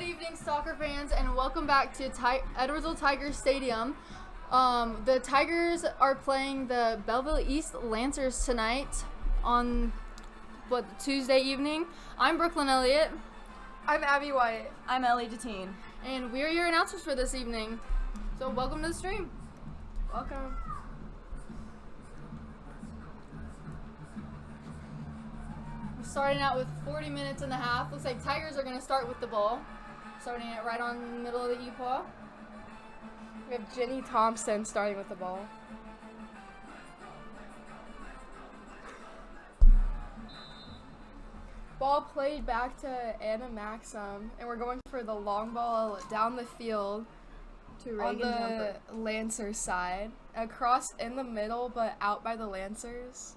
evening, soccer fans, and welcome back to Edwardsville Tigers Stadium. The Tigers are playing the Belleville East Lancers tonight on Tuesday evening. I'm Brooklyn Elliott. I'm Abby White. I'm Ellie Deteen. And we're your announcers for this evening. So welcome to the stream. Welcome. We're starting out with 40 minutes and a half. Looks like Tigers are going to start with the ball. Starting it right on the middle of the E-paw. We have Jenny Thompson starting with the ball. Ball played back to Anna Maxim, and we're going for the long ball down the field To on Reagan the Jumper. Lancers side. Across in the middle, but out by the Lancers.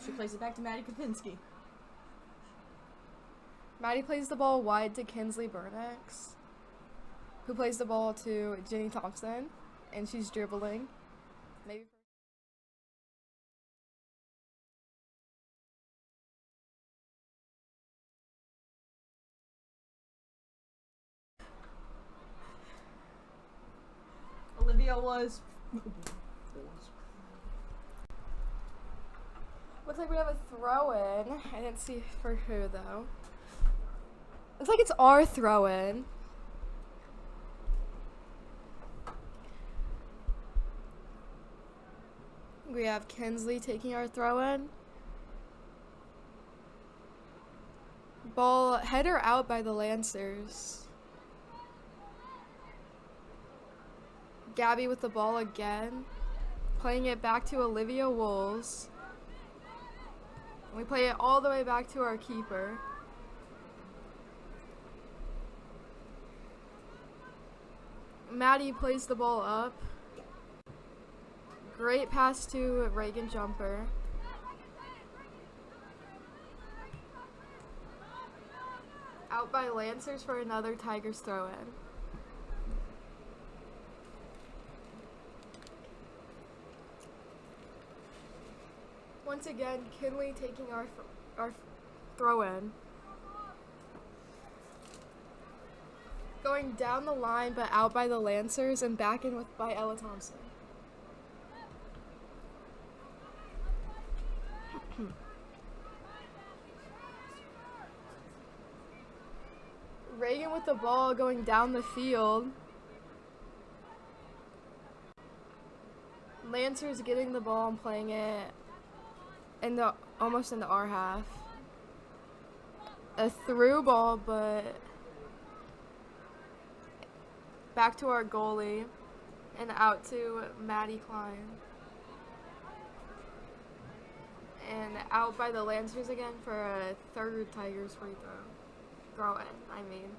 She plays it back to Maddie Kopinski. Maddie plays the ball wide to Kinsley Bernex, who plays the ball to Jenny Thompson, and she's dribbling. Maybe. Olivia was. Looks like we have a throw-in. I didn't see for who, though. Looks like it's our throw-in. We have Kinsley taking our throw-in. Ball header out by the Lancers. Gabby with the ball again. Playing it back to Olivia Wools. We play it all the way back to our keeper. Maddie plays the ball up. Great pass to Reagan Jumper. Out by Lancers for another Tigers throw-in. Once again, Kinley taking our throw-in. Going down the line, but out by the Lancers and back in by Ella Thompson. Reagan with the ball going down the field. Lancers getting the ball and playing it almost in the our half. A through ball, but back to our goalie and out to Maddie Klein. And out by the Lancers again for a third Tigers free throw. Throw in, I mean.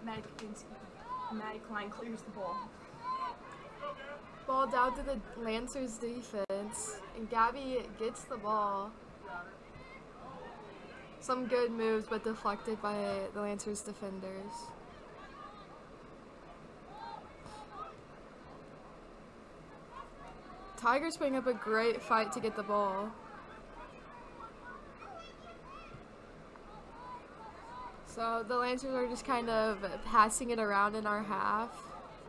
Maddie Kopinski. Maddie Klein clears the ball. Ball down to the Lancers defense, and Gabby gets the ball. Some good moves, but deflected by the Lancers defenders. Tigers putting up a great fight to get the ball. So the Lancers are just kind of passing it around in our half.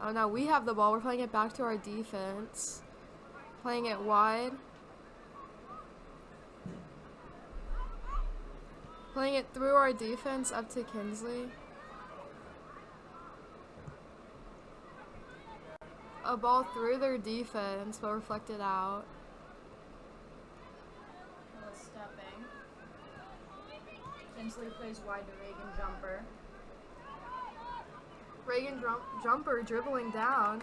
Oh no, we have the ball. We're playing it back to our defense. Playing it wide. Playing it through our defense up to Kinsley. A ball through their defense, but reflected out. Stepping. Kinsley plays wide to Reagan Jumper. Reagan Jumper dribbling down.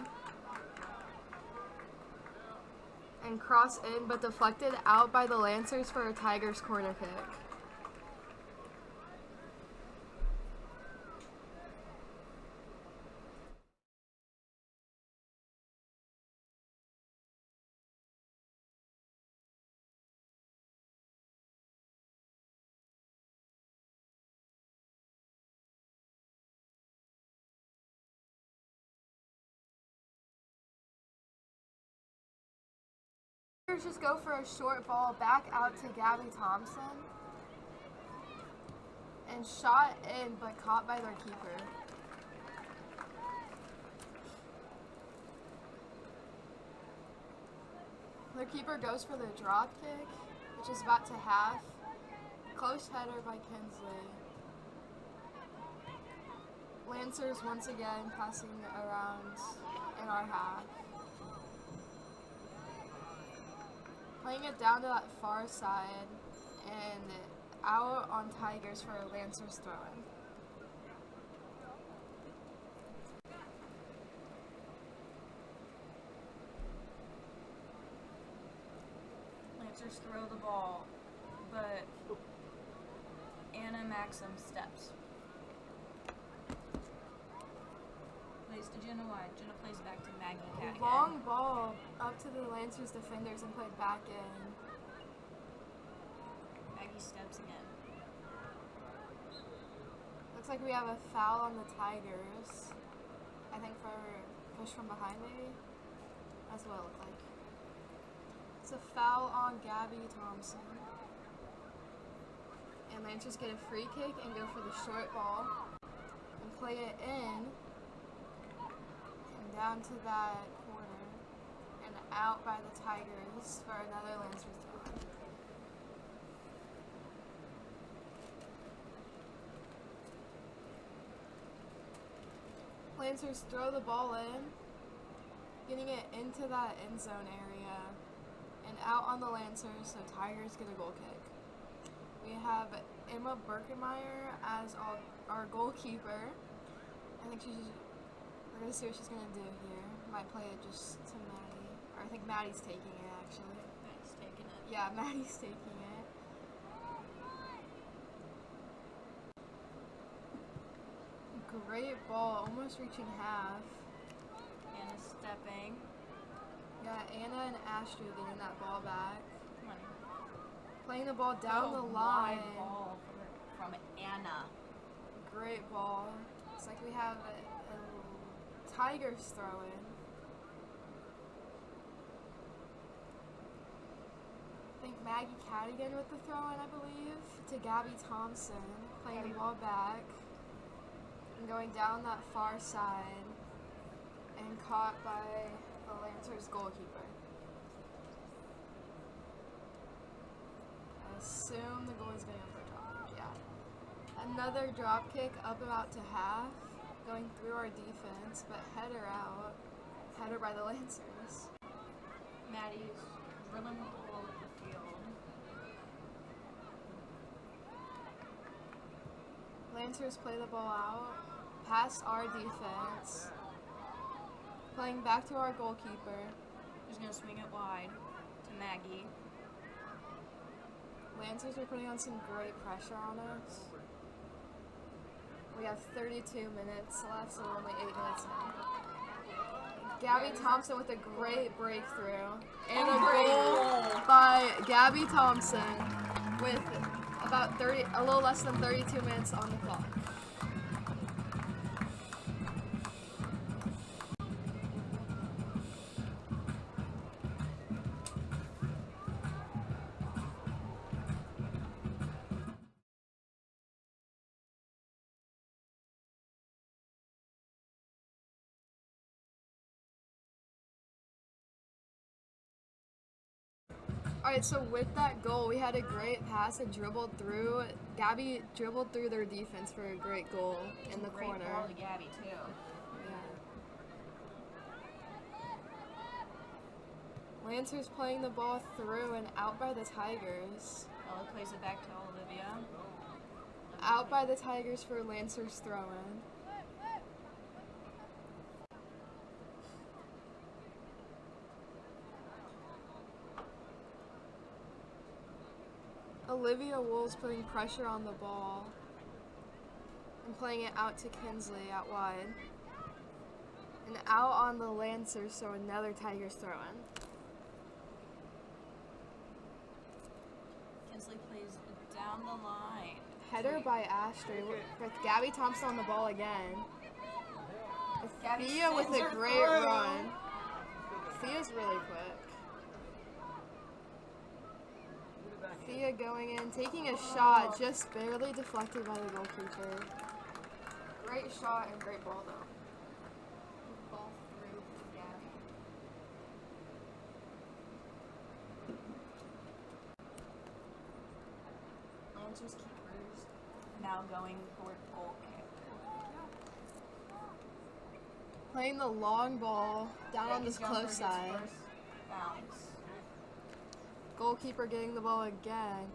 And cross in, but deflected out by the Lancers for a Tigers corner kick. Tigers just go for a short ball back out to Gabby Thompson. And shot in, but caught by their keeper. Their keeper goes for the drop kick, which is about to half. Close header by Kinsley. Lancers once again passing around in our half. Playing it down to that far side and out on Tigers for a Lancers throw-in. Lancers throw the ball, but Anna Maxim steps. Plays to Jenna wide. Jenna plays back to Maggie Cadigan. Long ball up to the Lancers defenders and played back in. Maggie steps again. Looks like we have a foul on the Tigers. I think for push from behind maybe. That's what it looked like. It's a foul on Gabby Thompson. And Lancers get a free kick and go for the short ball and play it in and down to that corner and out by the Tigers for another Lancers throw. Lancers throw the ball in, getting it into that end zone area and out on the Lancers, so Tigers get a goal kick. We have Emma Birkenmeyer as our goalkeeper. I think we're going to see what she's going to do here. Might play it just to Maddie. Or I think Maddie's taking it, actually. Maddie's taking it. Yeah, Maddie's taking it. Great ball, almost reaching half. Anna stepping. Yeah, Anna and Astrid getting that ball back. Come on. Playing the ball down the Wide line. ball from Anna. Great ball. It's like we have a Tigers throw in. I think Maggie Cadigan with the throw in, I believe, to Gabby Thompson. Playing the ball back and going down that far side and caught by the Lancers goalkeeper. I assume the goalie's going up for a drop kick, yeah. Another drop kick up about to half, going through our defense, but header out. Header by the Lancers. Maddie's drilling the ball at the field. Lancers play the ball out, past our defense, playing back to our goalkeeper. Who's going to swing it wide to Maggie. Lancers are putting on some great pressure on us. We have 32 minutes left, so we're only 8 minutes in. Gabby Thompson with a great breakthrough. And a goal by Gabby Thompson with about a little less than 32 minutes on the clock. Alright, so with that goal, we had a great pass and dribbled through. Gabby dribbled through their defense for a great goal in the Great corner. ball to Gabby, too. Yeah. Lancers playing the ball through and out by the Tigers. Ella plays it back to Olivia. Out by the Tigers for Lancers throw-in. Olivia Wool's putting pressure on the ball and playing it out to Kinsley out wide. And out on the Lancers, so another Tigers throw-in. Kinsley plays down the line. Header by Astrid with Gabby Thompson on the ball again. Thea with a great run. Thea's really quick. Thea going in, taking a shot, just barely deflected by the goalkeeper. Great shot and great ball though. Ball through Gabby. Lancers keepers now going for goal kick. Playing the long ball down on this Vegas jumper close gets side. first bounce. Goalkeeper getting the ball again.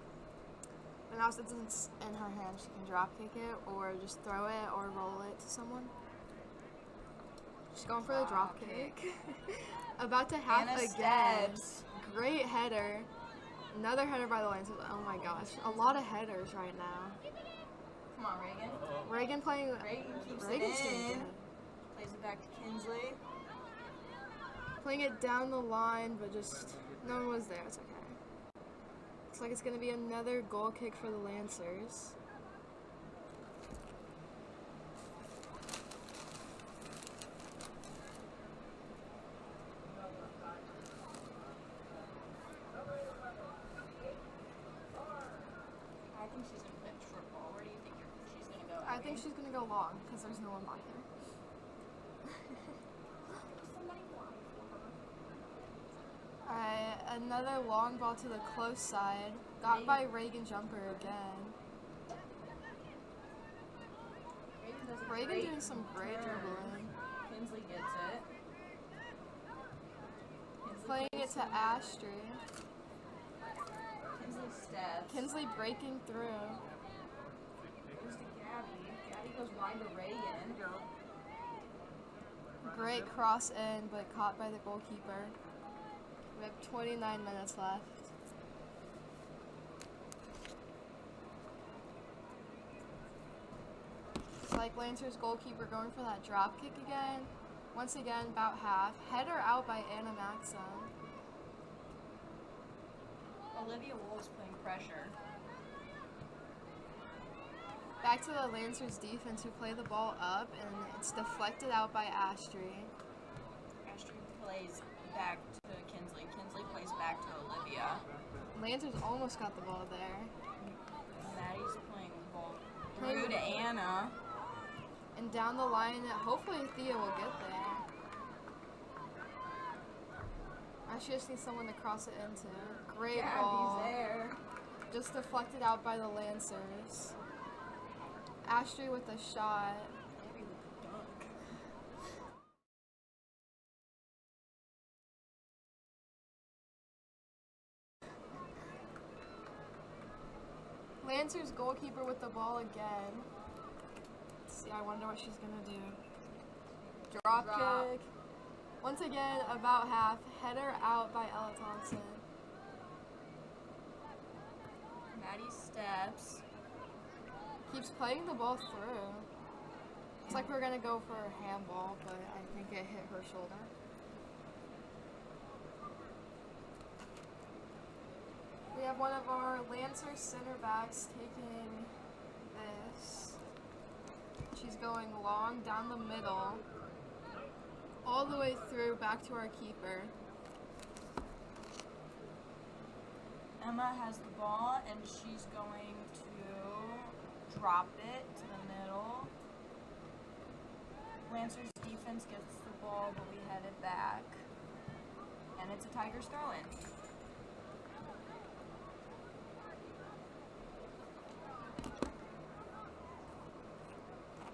But now since it's in her hand, she can drop kick it or just throw it or roll it to someone. She's going for the drop kick. About to half Anna again. steps. Great header. Another header by the Lancers. Oh my gosh. A lot of headers right now. Come on, Reagan. Reagan playing. Reagan keeps Reagan's it doing in. good. Plays it back to Kinsley. Playing it down the line, but just no one was there. It's okay. Looks like it's going to be another goal kick for the Lancers. I think she's gonna pitch short ball. Where do you think she's gonna go? I think she's going to go long because there's no one by here. Alright, another long ball to the close side. Got by Reagan jumper again. Reagan doing some great dribbling. Kinsley gets it. Kinsley Playing it plays to Astrid. Kinsley steps. Kinsley breaking through. Goes to Gabby. Gabby goes wide to Reagan. Great cross in, but caught by the goalkeeper. We have 29 minutes left. It's like Lancers goalkeeper going for that drop kick again. Once again, about half. Header out by Anna Maxim. Olivia Wolf's playing pressure. Back to the Lancers defense who play the ball up and it's deflected out by Astrid. Astrid plays back to Kinsley. Kinsley plays back to Olivia. Lancers almost got the ball there. Maddie's playing the ball through to Anna. And down the line, hopefully Thea will get there. She just needs someone to cross it into. Great Gabby's ball. there. Just deflected out by the Lancers. Astrid with a shot. Gabby with the dunk. Lancers goalkeeper with the ball again. Let's see, I wonder what she's gonna do. Drop kick. Once again, about half. Header out by Ella Thompson. Maddie steps. Keeps playing the ball through. It's like we're gonna go for a handball, but I think it hit her shoulder. We have one of our Lancer center backs taking this. She's going long down the middle, all the way through back to our keeper. Emma has the ball and she's going to drop it to the middle. Lancers defense gets the ball, but we head it back. And it's a Tigers throw-in.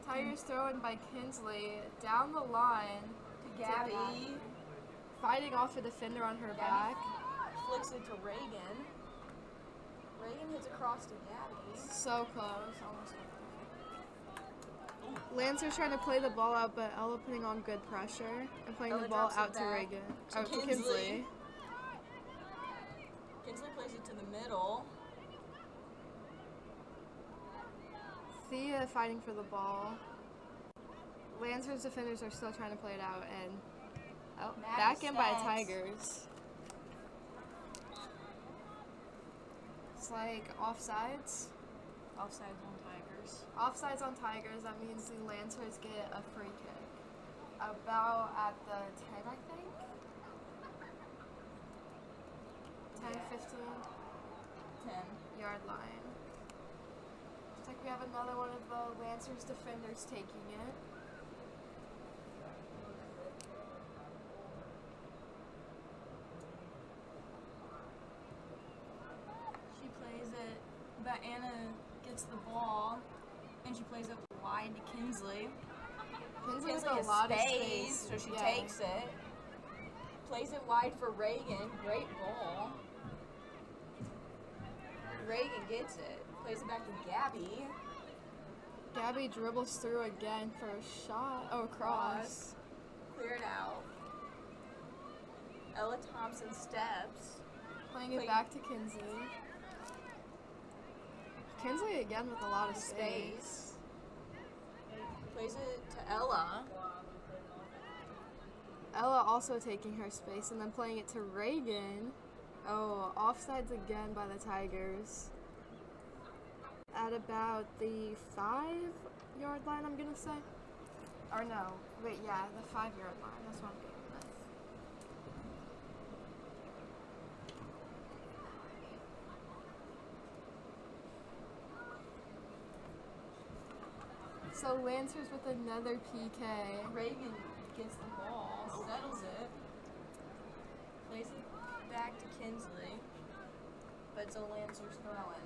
Tigers throw-in by Kinsley down the line. To Gabby. Fighting off a defender on her Gabby back. flicks it to Reagan. Reagan hits across to Gabby. So close. Almost. Lancers trying to play the ball out, but Ella putting on good pressure and playing Ella the ball drops it out to back Reagan. to Out to Kinsley. Kinsley. Kinsley plays it to the middle. Thea fighting for the ball. Lancers defenders are still trying to play it out, and Maddie back in by steps. Tigers. It's like offsides. Offsides on Tigers. Offsides on Tigers, that means the Lancers get a free kick. About at the 10, I think? 10, Yeah. 15? yard line. Looks like we have another one of the Lancers defenders taking it. She plays it, but Anna gets the ball, and she plays it wide to Kinsley. Kinsley with Kinsley a has lot of space, space. so she Yeah. takes it. Plays it wide for Reagan. Great ball. Reagan gets it. Plays it back to Gabby. Gabby dribbles through again for a shot. Oh, a cross. Cleared out. Ella Thompson steps. Playing it back to Kinsley. Kinsley again with a lot of space. Plays it to Ella. Ella also taking her space and then playing it to Reagan. Oh, offsides again by the Tigers. At about the 5-yard line, I'm gonna say. Or no, wait, yeah, the 5-yard line. That's what I'm going with. So Lancers with another PK. Reagan gets the ball, settles it, plays it back to Kinsley, but it's a Lancers throwing.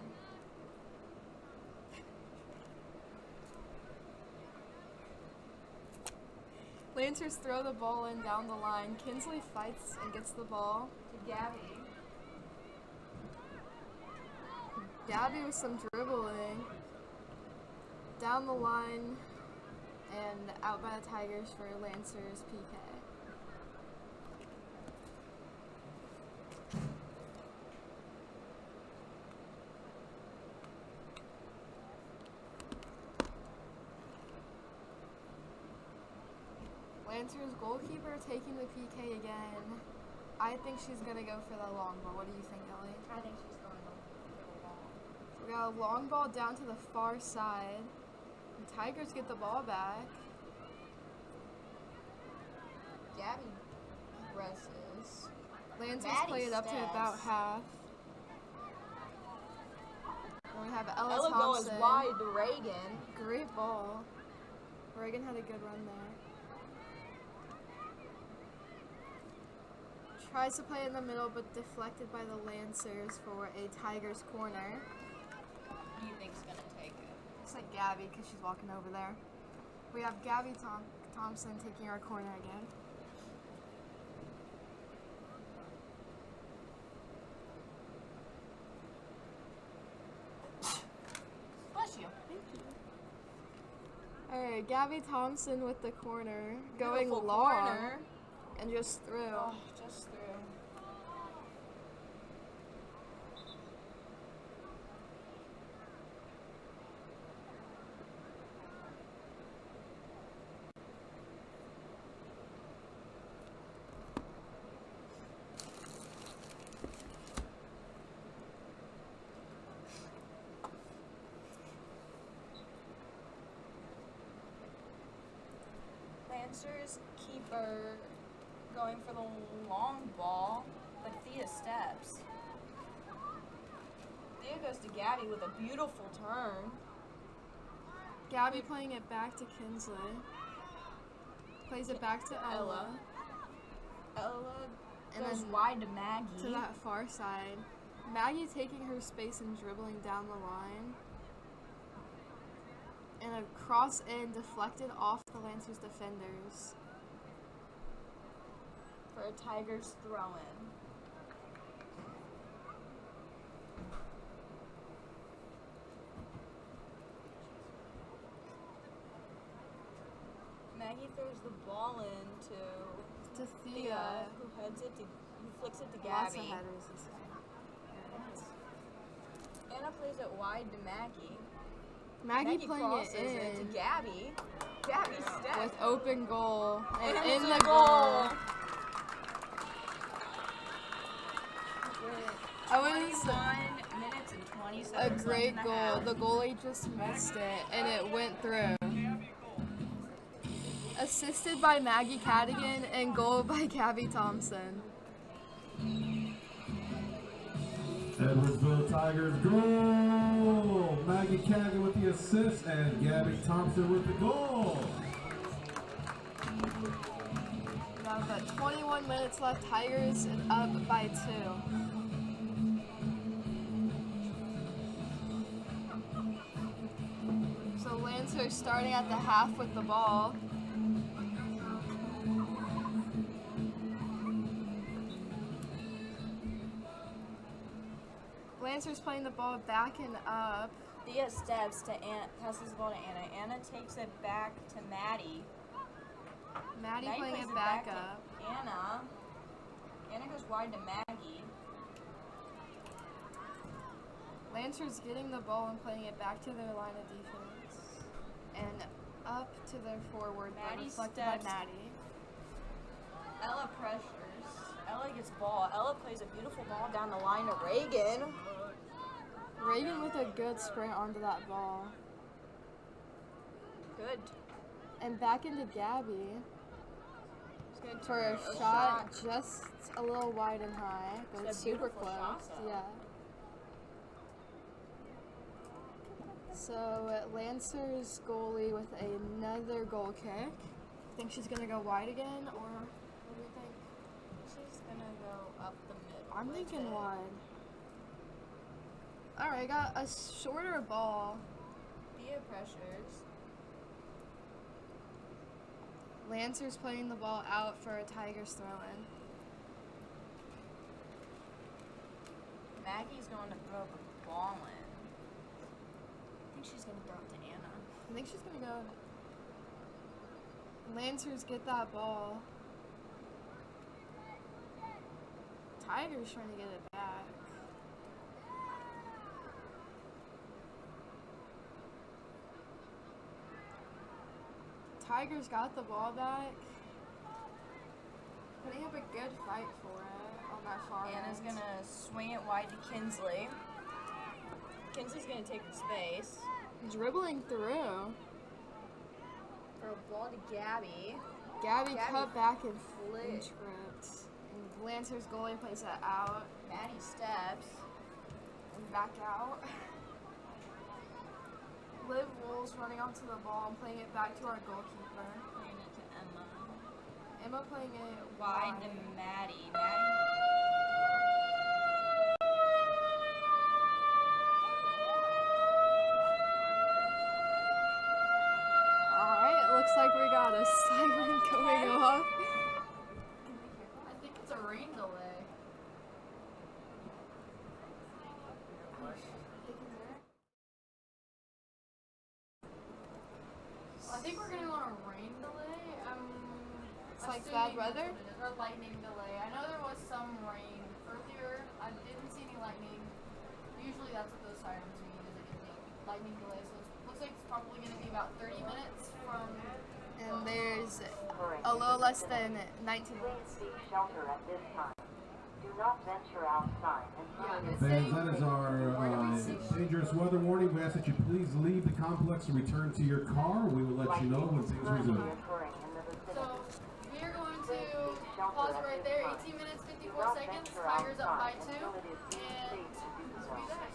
Lancers throw the ball in down the line. Kinsley fights and gets the ball. To Gabby. Gabby with some dribbling. Down the line and out by the Tigers for Lancers PK. Lancers goalkeeper taking the PK again. I think she's gonna go for the long ball. What do you think, Ellie? I think she's going to the ball. So we got a long ball down to the far side. The Tigers get the ball back. Gabby presses. Lancers Maddie play it up to steps. about half. And we have Ella Ella goes Thompson. wide to Reagan. Great ball. Reagan had a good run there. Tries to play it in the middle, but deflected by the Lancers for a Tigers corner. Who do you think's going to take it? Looks like Gabby, because she's walking over there. We have Gabby Thompson taking our corner again. Bless you. Thank you. Alright, Gabby Thompson with the corner. Going Beautiful long. corner. And just through. Oh, just through. Lancers keeper going for the long ball, but Thea steps. Thea goes to Gabby with a beautiful turn. Gabby playing it back to Kinsley. Plays it back to Ella. Ella And goes then wide to Maggie. To that far side. Maggie taking her space and dribbling down the line. And a cross in deflected off the Lancers defenders. For a Tigers throw-in. Maggie throws the ball in To to Thea. Thea, who flicks it to Lots of Gabby. headers this game. Anna plays it wide to Maggie. Maggie playing crosses it to in Gabby. Gabby steps. with open goal. And And in it's the a goal. That was 21 minutes and 20 a seconds great left in the goal. half. The goalie just missed it and it went through. Assisted by Maggie Cadigan and goal by Gabby Thompson. Edwardsville Tigers goal! Maggie Kagan with the assist and Gabby Thompson with the goal. About 21 minutes left. Tigers up by 2. So Lancers starting at the half with the ball. Lancers playing the ball back and up. Thea steps to Anna, passes the ball to Anna. Anna takes it back to Maddie. Maddie Maddie playing plays it back to up. Anna. Anna goes wide to Maggie. Lancers getting the ball and playing it back to their line of defense. And up to their forward, Maddie reflected steps. by Maddie. Ella pressures. Ella gets ball. Ella plays a beautiful ball down the line to Reagan. Reagan with a good sprint onto that ball. Good. And back into Gabby It's good for a shot just a little wide and high, but It's a super beautiful close. shot, though. Yeah. So Lancers goalie with another goal kick. Think she's gonna go wide again, or what do you think? She's gonna go up the middle. I'm with thinking it. wide. All right, got a shorter ball. Thea pressures. Lancers playing the ball out for a Tigers throw-in. Maggie's going to throw the ball in. I think she's gonna throw it to Anna. I think she's gonna go. Lancers get that ball. Tigers trying to get it back. Tigers got the ball back. Putting up a good fight for it on that far Anna's end. gonna swing it wide to Kinsley. Kinsley's gonna take the space. Dribbling through. Throw a ball to Gabby. Gabby Gabby cut back and flipped. tripped. And Lancers goalie plays that out Maddie steps. and back out. Liv Wool's running onto the ball and playing it back to our goalkeeper. Playing it to Emma. Emma playing it Wide wide. to Maddie. Maddie. Alright, looks like we got a siren going off. I think it's a rain delay. I think we're gonna go on a rain delay. It's like assuming bad weather? that's what it is, or lightning delay. I know there was some rain earlier. I didn't see any lightning. Usually that's what those sirens mean, is it can be lightning delay. So it looks like it's probably gonna be about 30 minutes from. And there's a little less than 19 minutes. Seek shelter at this time. Do not venture outside until it is Fans, that is our dangerous weather warning. We ask that you please leave the complex and return to your car. We will let you know when things currently resume. occurring in the vicinity. So we are going to pause it right there. 18 minutes, 54 seconds. Tigers up by 2. And we'll be back.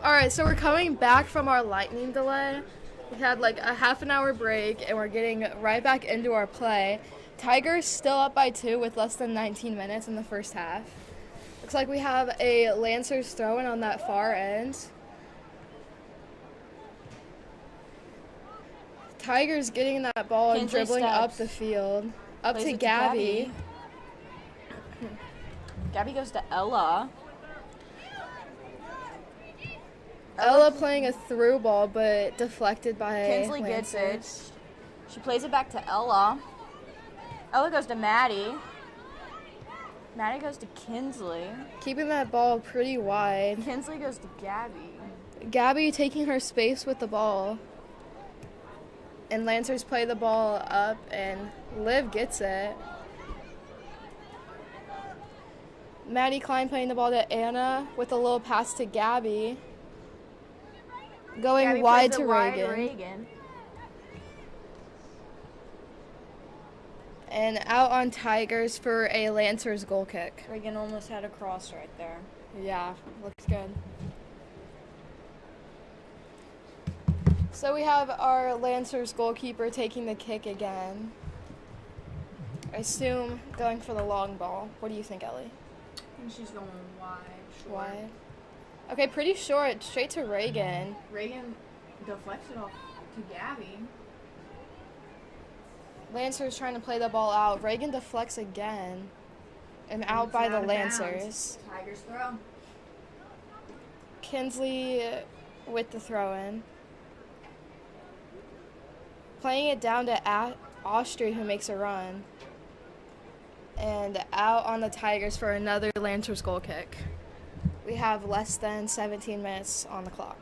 Alright, so we're coming back from our lightning delay. We had like a half an hour break and we're getting right back into our play. Tigers still up by 2 with less than 19 minutes in the first half. Looks like we have a Lancers throw-in on that far end. Tigers getting that ball and Kinsley dribbling up steps. the field. Up Plays to it to Gabby. Gabby goes to Ella. Ella playing a through ball, but deflected by Kinsley gets it. Lancers. She plays it back to Ella. Ella goes to Maddie. Maddie goes to Kinsley. Keeping that ball pretty wide. Kinsley goes to Gabby. Gabby taking her space with the ball. And Lancers play the ball up, and Liv gets it. Maddie Klein playing the ball to Anna with a little pass to Gabby. Going Gabby wide plays to it wide Reagan. And out on Tigers for a Lancers goal kick. Reagan almost had a cross right there. Yeah, looks good. So we have our Lancers goalkeeper taking the kick again. I assume going for the long ball. What do you think, Ellie? I think she's going wide. Short. Wide. Okay, pretty short, straight to Reagan. Reagan deflects it off to Gabby. Lancers trying to play the ball out. Reagan deflects again. And out by the Lancers. Tigers throw. Kinsley with the throw-in. Playing it down to Austria, who makes a run. And out on the Tigers for another Lancers goal kick. We have less than 17 minutes on the clock.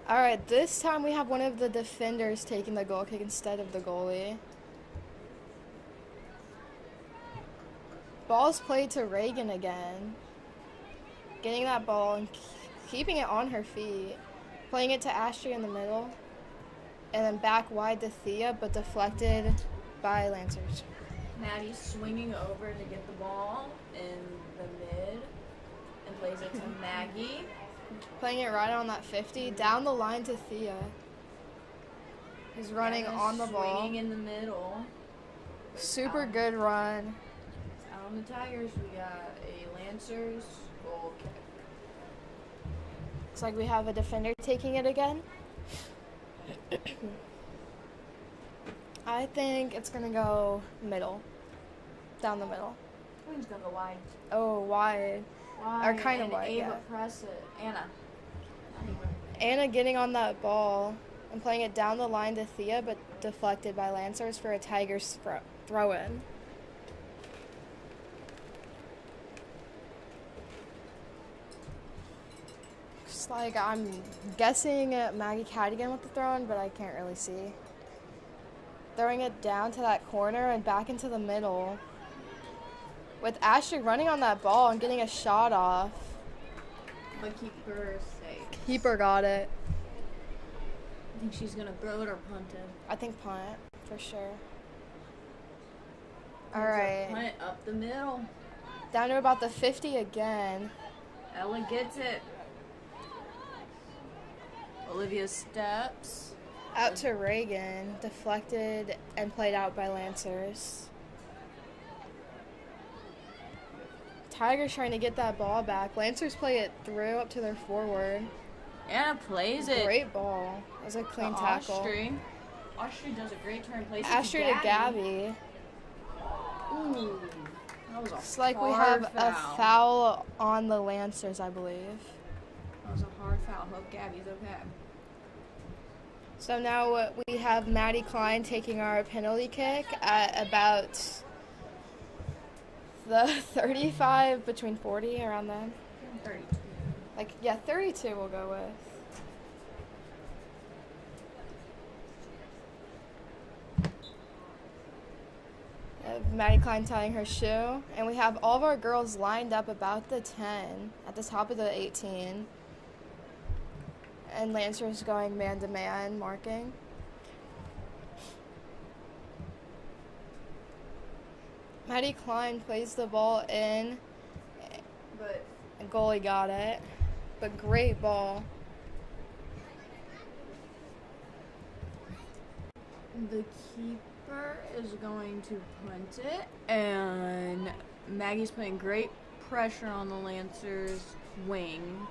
All right, this time we have one of the defenders taking the goal kick instead of the goalie. Ball's played to Reagan again. Getting that ball and keeping it on her feet. Playing it to Ashley in the middle. And then back wide to Thea, but deflected by Lancers. Maddie's swinging over to get the ball in the mid and plays it to Maggie. Playing it right on that 50, down the line to Thea. Who's running Anna's on the ball. Swinging in the middle. Super good run. Out on the Tigers, we got a Lancers goal kick. Looks like we have a defender taking it again. I think it's going to go middle. Down the middle. I think it's going to go wide. Oh, wide. Or kind of and wide, Ava yeah. press it. Anna. Anna getting on that ball and playing it down the line to Thea, but deflected by Lancers for a Tigers throw-in. Looks like I'm guessing Maggie Cadigan with the throw-in, but I can't really see. Throwing it down to that corner and back into the middle. With Ashley running on that ball and getting a shot off. But keeper safe. Keeper got it. I think she's going to throw it or punt it. I think punt, for sure. Punt Alright. it up the middle. Down to about the 50 again. Ella gets it. Olivia steps. Out to Reagan. Deflected and played out by Lancers. Tigers trying to get that ball back. Lancers play it through up to their forward. Anna plays it. Great ball. That was a clean to tackle. Austria does a great turn. Plays Ashley it to Gabby. Ooh. That was a Looks like we hard have a foul on the Lancers, I believe. That was a hard foul. Hope Gabby's okay. So now we have Maddie Klein taking our penalty kick at about the 35, between 40, around then. 32. Like, yeah, 32 we'll go with. Maddie Klein tying her shoe. And we have all of our girls lined up about the 10, at the top of the 18. And Lancers going man-to-man marking. Maddie Klein plays the ball in But The goalie got it. But great ball. the keeper is going to punt it, and Maggie's putting great pressure on the Lancers' wing,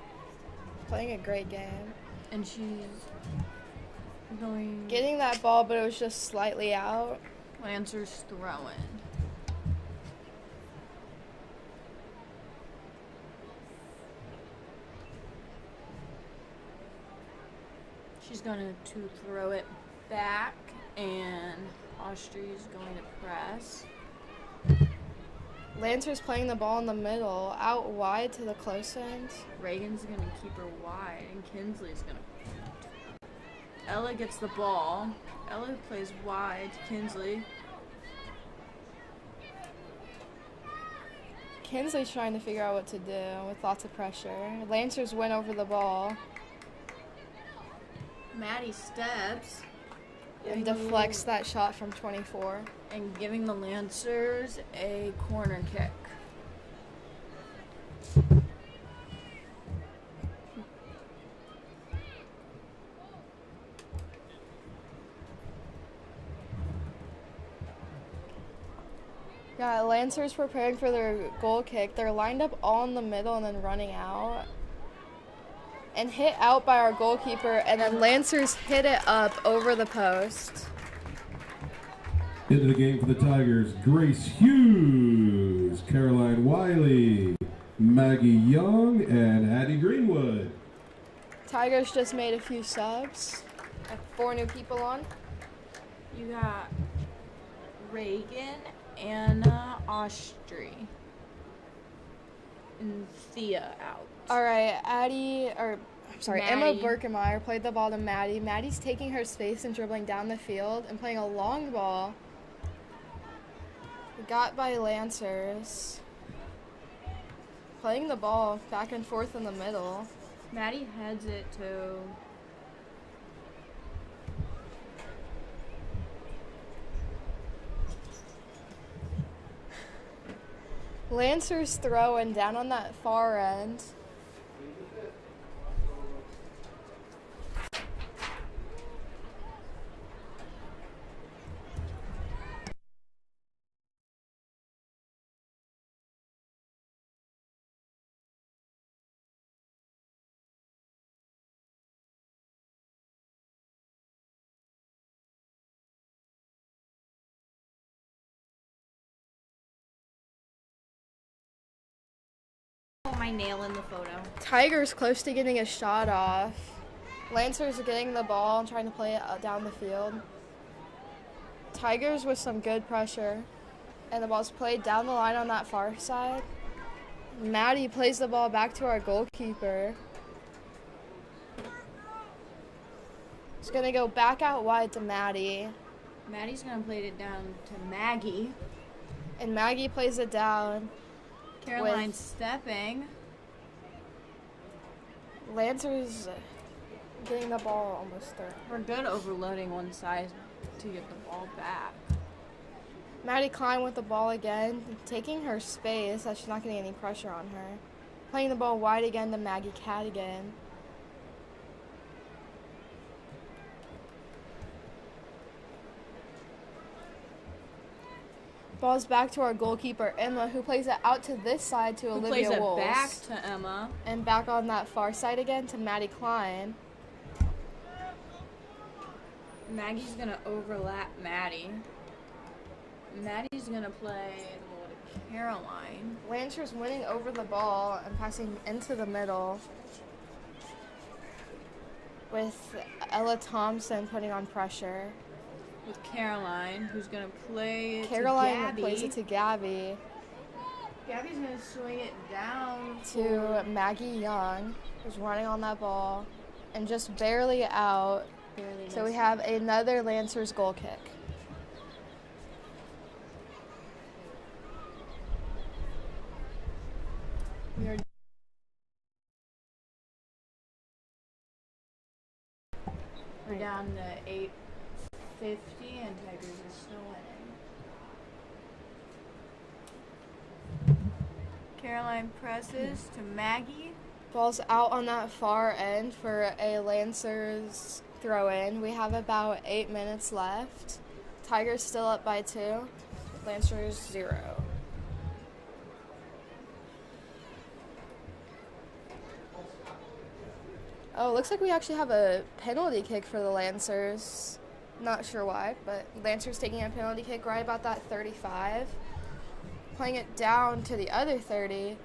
Playing a great game. and she's going Getting that ball, but it was just slightly out. Lancers throwing. She's going to throw it back, and Austria's going to press. Lancers playing the ball in the middle, out wide to the close end. Reagan's going to keep her wide, and Kinsley's going to. Ella gets the ball. Ella plays wide to Kinsley. Kinsley's trying to figure out what to do with lots of pressure. Lancers win over the ball Maddie steps and deflects that shot from 24. and giving the Lancers a corner kick. Yeah, Lancers preparing for their goal kick. They're lined up all in the middle and then running out. And hit out by our goalkeeper, and then Lancers hit it up over the post. Into the game for the Tigers, Grace Hughes, Caroline Wiley, Maggie Young, and Addie Greenwood. Tigers just made a few subs. Have 4 new people on. You got Reagan, Anna, Austri, and Thea out. All right, Emma Maddie. Birkemeyer played the ball to Maddie. Maddie's taking her space and dribbling down the field and playing a long ball. Got by Lancers. Playing the ball back and forth in the middle. Maddie heads it to Lancers throwing down on that far end. my nail in the photo. Tigers close to getting a shot off. Lancers are getting the ball and trying to play it down the field. Tigers with some good pressure. And the ball's played down the line on that far side. Maddie plays the ball back to our goalkeeper. It's going to go back out wide to Maddie. Maddie's gonna play it down to Maggie. And Maggie plays it down. Caroline's stepping. Lancers getting the ball almost there. We're good overloading one side to get the ball back. Maddie Klein with the ball again, taking her space as she's not getting any pressure on her. Playing the ball wide again to Maggie Cadigan. Ball's back to our goalkeeper, Emma, who plays it out to this side to Who Olivia plays Wolves. it back to Emma. And back on that far side again to Maddie Klein. Maggie's gonna overlap Maddie. Maddie's gonna play the ball to Caroline. Lancers winning over the ball and passing into the middle. With Ella Thompson putting on pressure. With Caroline, who's gonna play it Caroline to Gabby. plays it to Gabby. Gabby's gonna swing it down To Maggie Young, who's running on that ball. And just barely out. barely So we missed. have another Lancers goal kick. We're down to 8:50 and Tigers are still winning. Caroline presses to Maggie. Ball's out on that far end for a Lancers throw in. We have about 8 minutes left. Tigers still up by 2. Lancers 0. Oh, looks like we actually have a penalty kick for the Lancers. Not sure why, but Lancers taking a penalty kick right about that 35. Playing it down to the other 30.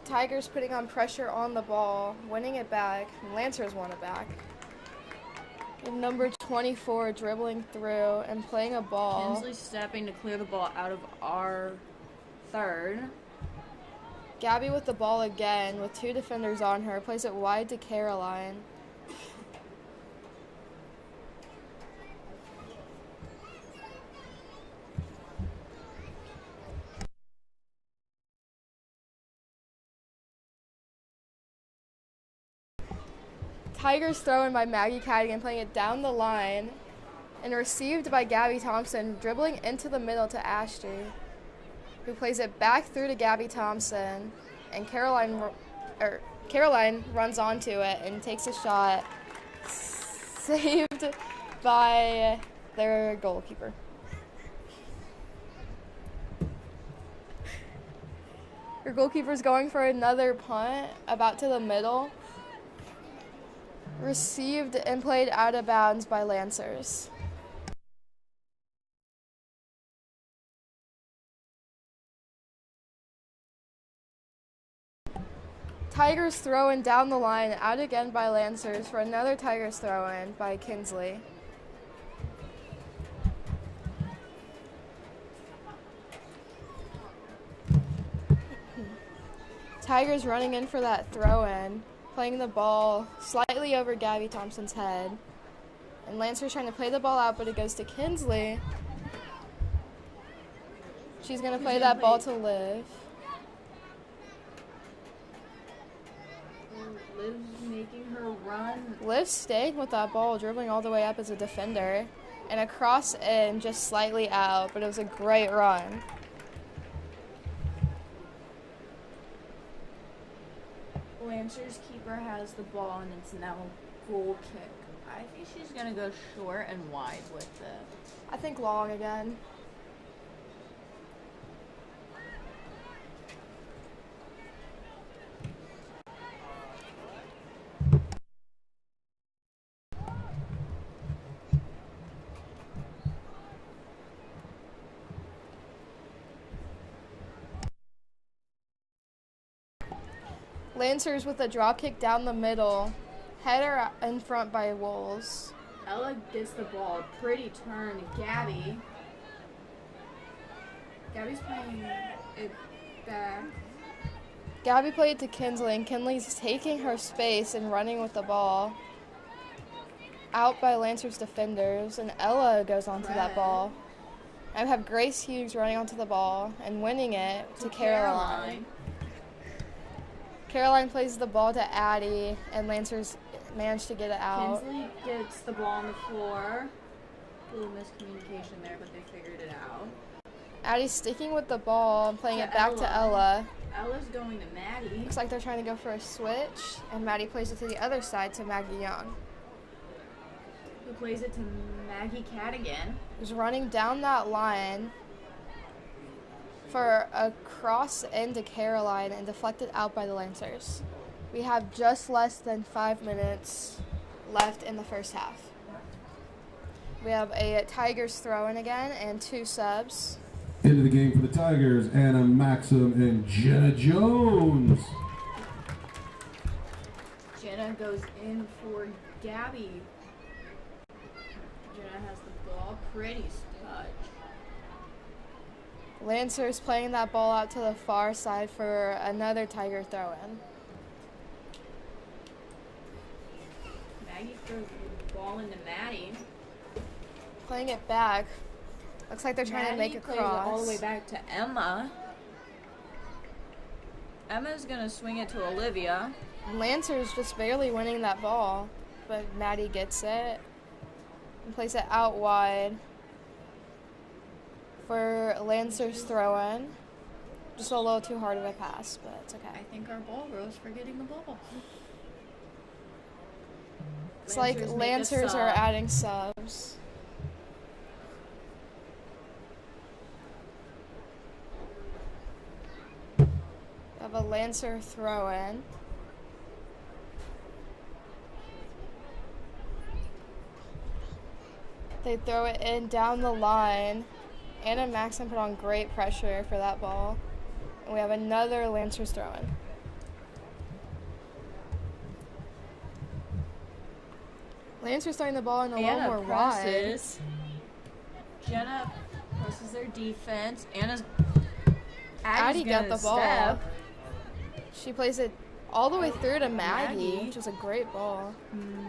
Tigers putting on pressure on the ball, winning it back. Lancers won it back. And number 24 dribbling through and playing a ball. Kinsley stepping to clear the ball out of our third. Gabby with the ball again with 2 defenders on her. Plays it wide to Caroline. Tigers thrown by Maggie Cadigan, playing it down the line and received by Gabby Thompson, dribbling into the middle to Ashton, who plays it back through to Gabby Thompson, and Caroline runs onto it and takes a shot, saved by their goalkeeper. Your goalkeeper's going for another punt, about to the middle. Received and played out of bounds by Lancers. Tigers throw-in down the line, out again by Lancers for another Tigers throw-in by Kinsley. Tigers running in for that throw-in, playing the ball slightly over Gabby Thompson's head. And Lancers trying to play the ball out, but it goes to Kinsley. She's going to play that ball to Liv. Liv's making her run. Liv staying with that ball, dribbling all the way up as a defender. And a cross in, just slightly out, but it was a great run. Lancers keeper has the ball, and it's now a goal kick. I think she's going to go short and wide with it. I think long again. Lancers with a drop kick down the middle. Header in front by Wolves. Ella gets the ball. Pretty turn to Gabby. Gabby's playing it back. Gabby played to Kinsley, and Kinsley's taking her space and running with the ball. Out by Lancers defenders, and Ella goes onto that ball. I have Grace Hughes running onto the ball and winning it to Caroline. Caroline plays the ball to Addie, and Lancers managed to get it out. Kinsley gets the ball on the floor. A little miscommunication there, but they figured it out. Addie's sticking with the ball and playing To it back to Ella. Ella's going to Maddie. Looks like they're trying to go for a switch, and Maddie plays it to the other side to Maggie Young, Who plays it to Maggie Cadigan. who's running down that line for a cross into Caroline and deflected out by the Lancers. We have just less than 5 minutes left in the first half. We have a Tigers throw-in again and 2 subs. Into the game for the Tigers, Anna Maxim and Jenna Jones. Jenna goes in for Gabby. Jenna has the ball. Pretty touch. Lancers playing that ball out to the far side for another Tiger throw-in. Maggie throws the ball into Maddie. Playing it back. Looks like they're trying to make a plays cross. it all the way back to Emma. Emma's gonna swing it to Olivia. Lancers just barely winning that ball, but Maddie gets it and plays it out wide for Lancers throw-in. Just a little too hard of a pass, but it's okay. I think our ball rose for getting the ball. It's like make a Lancers are sub. adding subs. We have a Lancer throw in. They throw it in down the line. Anna Maxon put on great pressure for that ball. And we have another Lancers throw in. Lancers throwing the ball in a little Anna more wide. presses. Jenna presses their defense. Addie got gonna the ball. step. She plays it all the way through to Maggie, which was a great ball.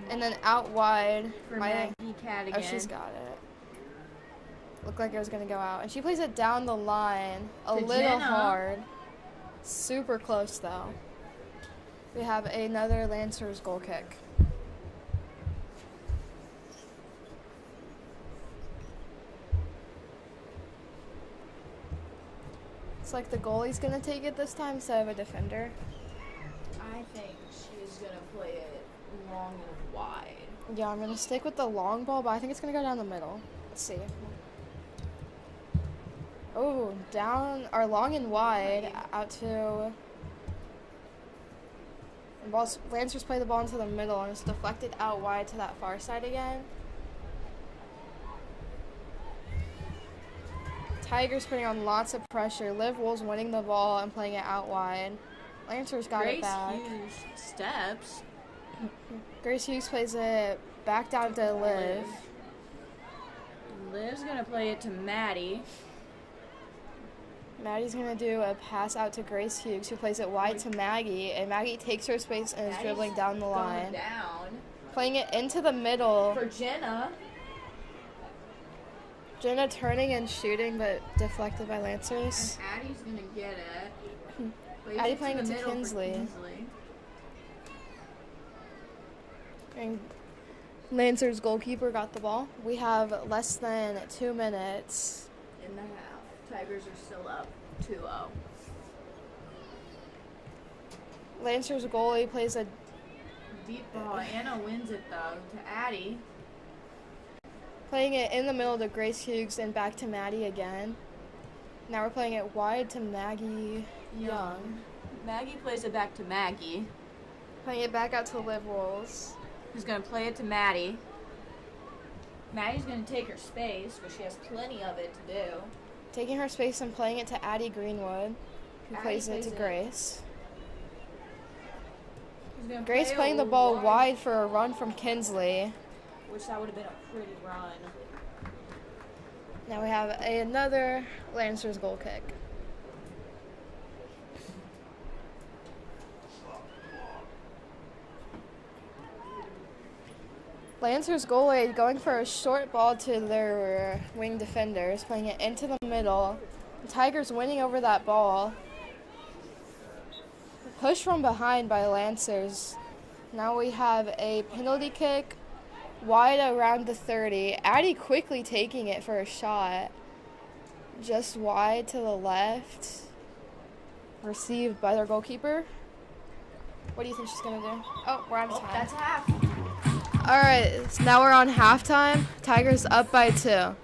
And then out wide For Maggie Cadigan. Oh, she's got it. Looked like it was going to go out. And she plays it down the line a To little Jenna. hard. Super close, though. We have another Lancers goal kick. It's like the goalie's going to take it this time instead of a defender. I think she's gonna play it long and wide. Yeah, I'm going to stick with the long ball, but I think it's going to go down the middle. Let's see. Oh, down, or long and wide, out to... And Lancers play the ball into the middle, and it's deflected out wide to that far side again. Tigers putting on lots of pressure. Liv Wool's winning the ball and playing it out wide. Lancers got it back. Grace Hughes steps. Grace Hughes plays it back down to Liv. Liv's gonna play it to Maddie. Maddie's going to do a pass out to Grace Hughes, who plays it wide to Maggie, and Maggie takes her space and is dribbling down the line. Going down. Playing it into the middle. For Jenna. Jenna turning and shooting, but deflected by Lancers. And Addie's gonna get it. Plays Addie it playing the it to middle for Kinsley. And Lancers goalkeeper got the ball. We have less than 2 minutes. In the half. Tigers are still up 2-0. Lancers goalie plays a Deep ball. Anna wins it though to Addie. playing it in the middle to Grace Hughes and back to Maddie again. Now we're playing it wide to Maggie Young. Maggie plays it back to Maggie, Playing it back out to Liv Wolves. who's gonna play it to Maddie. Maddie's gonna take her space, but she has plenty of it to do. Taking her space and playing it to Addie Greenwood, who Addie plays it plays to it. Grace. Who's gonna Grace play playing it the ball wide for a run from Kinsley. which that would have been a pretty run. Now we have another Lancers goal kick. Lancers goalie going for a short ball to their wing defenders, playing it into the middle. The Tigers winning over that ball. Push from behind by Lancers. Now we have a penalty kick wide around the 30. Addie quickly taking it for a shot. Just wide to the left. Received by their goalkeeper. What do you think she's going to do? Oh, we're out of time. That's half. All right, so now we're on halftime. Tigers up by 2.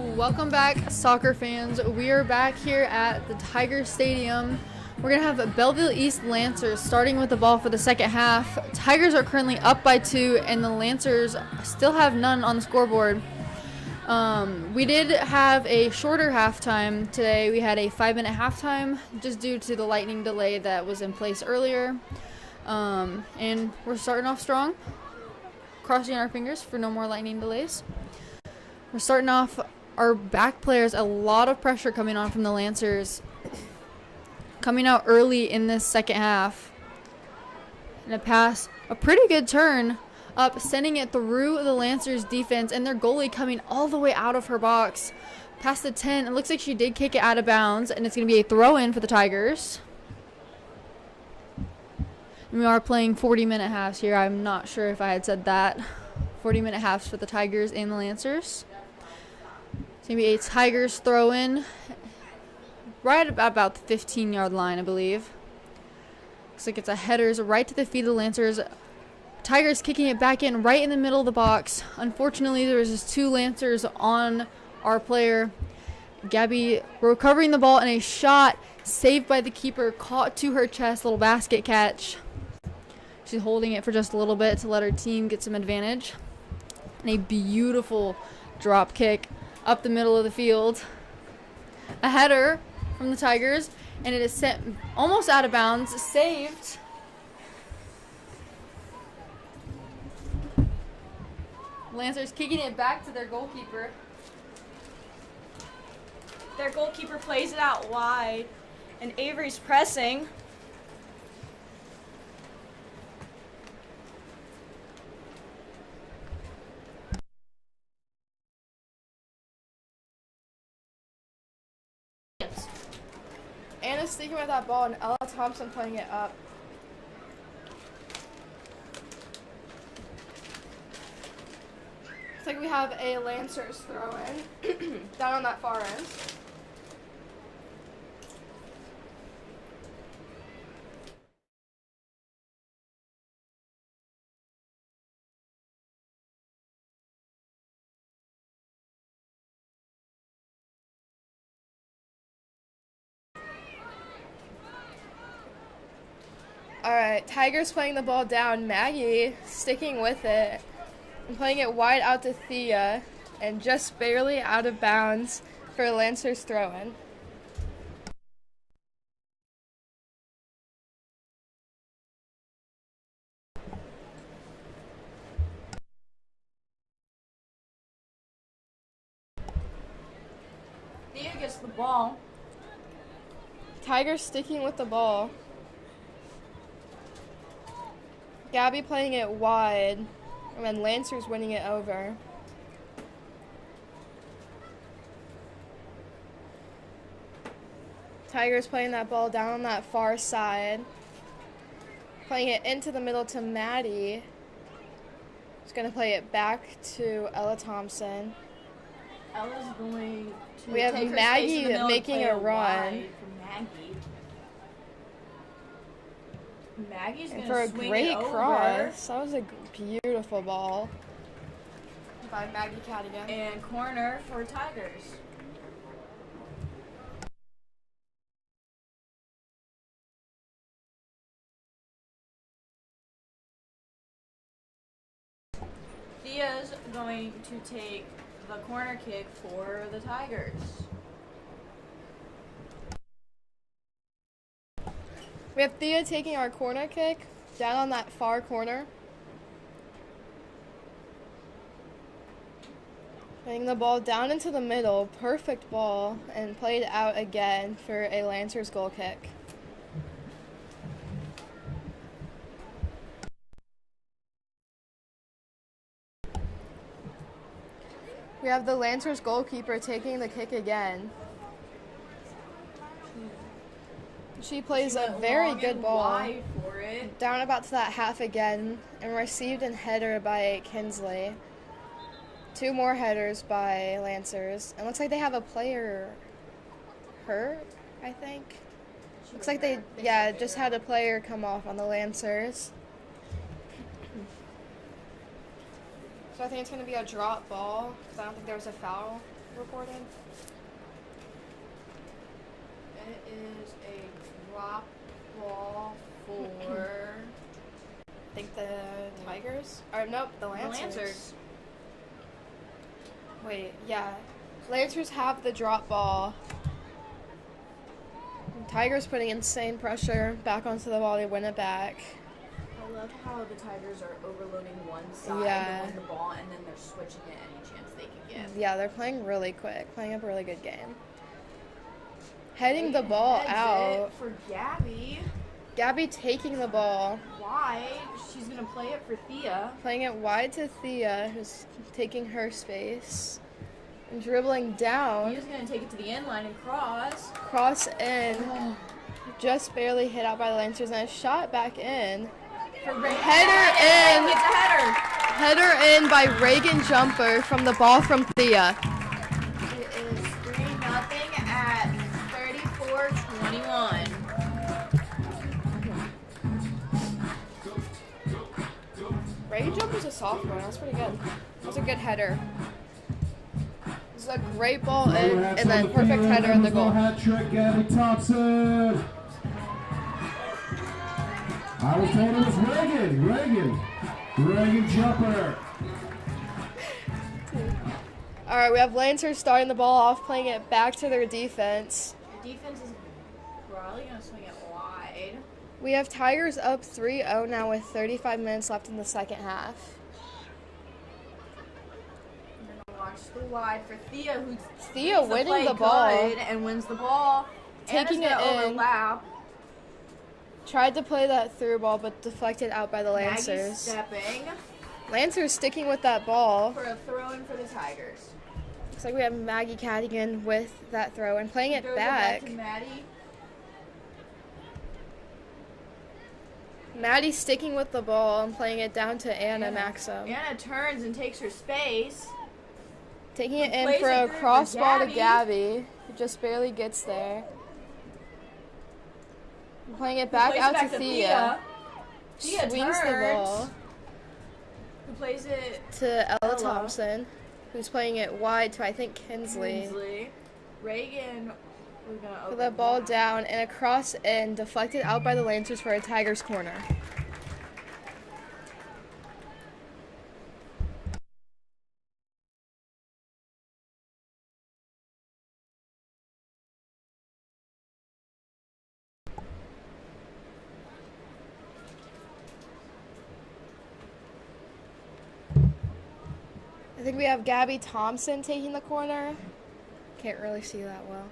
Welcome back, soccer fans. We are back here at the Tiger Stadium. We're going to have Belleville East Lancers starting with the ball for the second half. Tigers are currently up by 2, and the Lancers still have none on the scoreboard. We did have a shorter halftime today. We had a 5-minute halftime just due to the lightning delay that was in place earlier. And we're starting off strong, crossing our fingers for no more lightning delays. We're starting off our back players, a lot of pressure coming on from the Lancers, coming out early in this second half. And a pass, a pretty good turn up, sending it through the Lancers defense, and their goalie coming all the way out of her box past the 10. It looks like she did kick it out of bounds, and it's going to be a throw-in for the Tigers. And we are playing 40-minute halves here. I'm not sure if I had said that. 40-minute halves for the Tigers and the Lancers. It's going to be a Tigers throw-in right about the 15-yard line, I believe. Looks like it's a headers right to the feet of the Lancers. Tigers kicking it back in right in the middle of the box. Unfortunately, there was just 2 Lancers on our player. Gabby recovering the ball, and a shot saved by the keeper, caught to her chest, little basket catch. She's holding it for just a little bit to let her team get some advantage. And a beautiful drop kick up the middle of the field. A header from the Tigers, and it is sent almost out of bounds, saved. Lancers kicking it back to their goalkeeper. Their goalkeeper plays it out wide, and Avery's pressing. Anna's sticking with that ball, and Ella Thompson playing it up. Looks like we have a Lancers throw-in down on that far end. Alright, Tigers playing the ball down. Maggie sticking with it and playing it wide out to Thea, and just barely out of bounds for Lancers throw-in. Thea gets the ball. Tigers sticking with the ball. Gabby playing it wide, and then Lancers winning it over. Tigers playing that ball down on that far side. Playing it into the middle to Maddie. She's going to play it back to Ella Thompson. Ella's going to We have take her Maggie space in the middle and making play a it run. wide for Maggie. Maggie's And going for to a swing great it over. cross. That was a beautiful ball by Maggie Cadigan. And corner for Tigers. Thea's going to take the corner kick for the Tigers. We have Thea taking our corner kick down on that far corner. Putting the ball down into the middle, perfect ball, and played out again for a Lancers goal kick. We have the Lancers goalkeeper taking the kick again. She plays a very Long good and ball. wide for it. Down about to that half again, and received and header by Kinsley. 2 more headers by Lancers. And looks like they have a player hurt, I think. Looks like they just had a player come off on the Lancers. So I think it's going to be a drop ball, because I don't think there was a foul. reported? It is a drop ball for I think the Tigers? Or nope, the the Lancers. Lancers. Wait, yeah. Lancers have the drop ball. Tigers putting insane pressure back onto the ball. They win it back. I love how the Tigers are overloading one side Yeah. to win the ball, and then they're switching it any chance they can get. Yeah, they're playing really quick, playing a really good game. Heading the ball Heads out. it for Gabby. Gabby taking the ball, Wide. She's gonna play it for Thea. playing it wide to Thea, who's taking her space. And dribbling down, Thea's gonna take it to the end line and cross. cross in, just barely hit out by the Lancers, and a shot back in. For Reagan. Header in. It's a header. Header in by Reagan Jumper from the ball from Thea. It is 3-0 at 34-21. Reagan Jumper's a sophomore. That's pretty good. That's a good header. This is a great ball in, and then perfect header in the goal. Hat trick, Gabby Thompson. I was told it was Reagan Jumper. All right, we have Lancers starting the ball off, playing it back to their defense. The defense is probably gonna swing it wide. We have Tigers up 3-0 now with 35 minutes left in the second half. I'm gonna watch the wide for Thea, who's Thea makes winning play the ball. good and wins the ball. Taking Anna's it gonna in. overlap. Tried to play that through ball, but deflected out by the Maggie's Lancers. stepping Lancers sticking with that ball. for a throw-in for the Tigers. Looks like we have Maggie Cadigan with that throw and playing it Throws back. to Maddie. Maddie sticking with the ball and playing it down to Anna Maxim. Anna turns and takes her space. Taking it in Plays for it a through for cross ball to Gabby. Gabby, who just barely gets there. And playing it back Plays out it back to Thea. Thea Swings the turns. ball Who plays it? to Ella Ella. Thompson, who's playing it wide to, I think, Kinsley. Reagan. We're gonna Put open the ball that. down and a cross in, deflected out by the Lancers for a Tigers corner. I think we have Gabby Thompson taking the corner. Can't really see that well.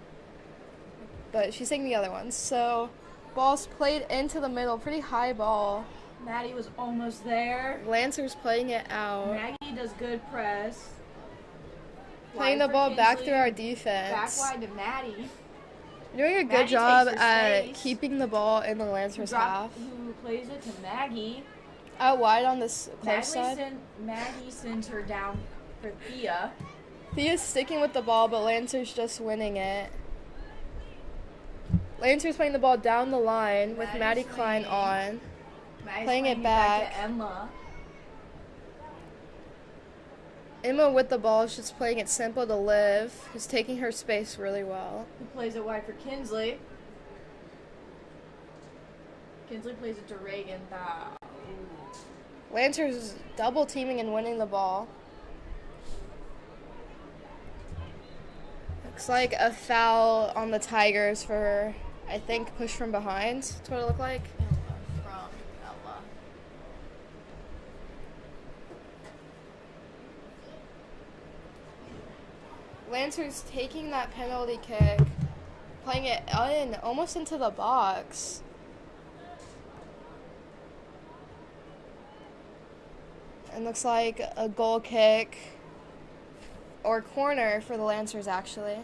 But she's taking the other one. So, ball's played into the middle. Pretty high ball. Maddie was almost there. Lancers playing it out. Maggie does good press. Playing Wide the for ball back Kinsley. through our Back defense. wide to Maddie. Doing a good Maddie job takes her at space. keeping the ball in the Lancers half. Who plays it to Maggie. Out wide on this close side. Maggie sends her down for Thea. Thea's sticking with the ball, but Lancers just winning it. Lancers playing the ball down the line with Maddie's Maddie Klein swinging. on. Maddie's Playing it to back. Emma. Emma with the ball is just playing it simple to Liv, who's taking her space really well. Who plays it wide for Kinsley. Kinsley plays it to Reagan. Lancers double teaming and winning the ball. Looks like a foul on the Tigers for, I think, push from behind. That's what it looked like. From Ella. Lancers taking that penalty kick, playing it in, almost into the box. And looks like a goal kick or corner for the Lancers, actually.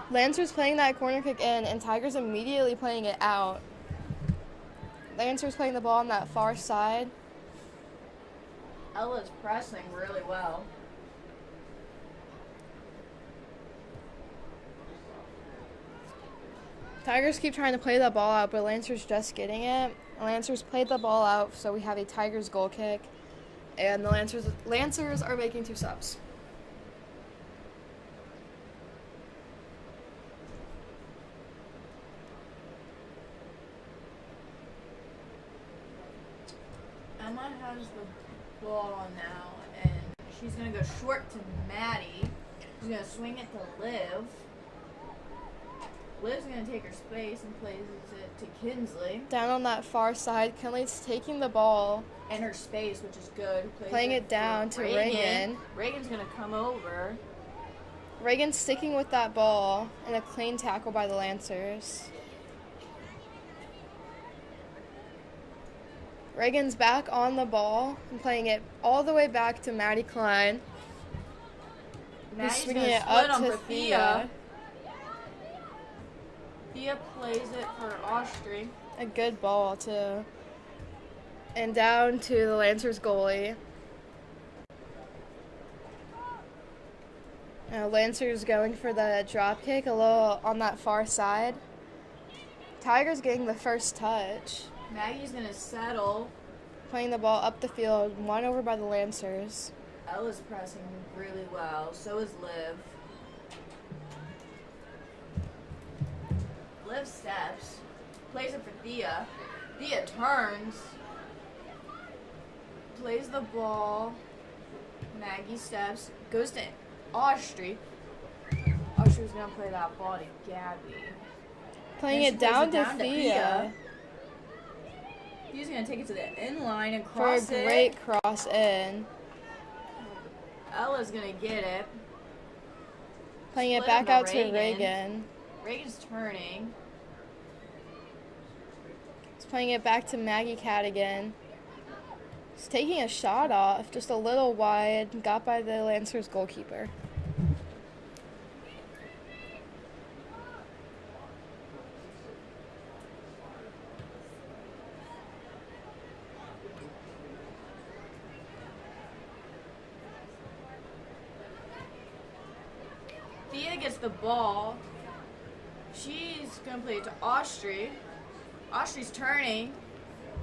Lancers playing that corner kick in, and Tigers immediately playing it out. Lancers playing the ball on that far side. Ella's pressing really well. Tigers keep trying to play the ball out, but Lancers just getting it. Lancers played the ball out, so we have a Tigers goal kick. And the Lancers are making 2 subs. Emma has the ball now, and she's going to go short to Maddie. She's going to swing it to Liv. Liv's going to take her space and plays it to Kinsley. Down on that far side, Kinley's taking the ball. And her space, which is good. Playing it down to Reagan. Reagan's going to come over. Reagan's sticking with that ball, and a clean tackle by the Lancers. Reagan's back on the ball and playing it all the way back to Maddie Klein. Maddie's Who's going swinging to it split up them to for Thea. Thea plays it for Austri. A good ball, too. And down to the Lancers goalie. Now Lancers going for the drop kick a little on that far side. Tigers getting the first touch. Maggie's going to settle. Playing the ball up the field, won over by the Lancers. Ella's pressing really well. So is Liv. Liv steps. Plays it for Thea. Thea turns. Plays the ball. Maggie steps. Goes to Austri. Austri's going to play that ball to Gabby. Playing Then it she plays down it to down to Thea. He's going to take it to the end line and For a cross it. great cross in. Ella's going to get it. Playing it Split back into out to Reagan. Reagan. Reagan's turning. He's playing it back to Maggie Cadigan. He's taking a shot off, just a little wide, got by the Lancers goalkeeper. Thea gets the ball. She's going to play it to Austri. Austri's turning.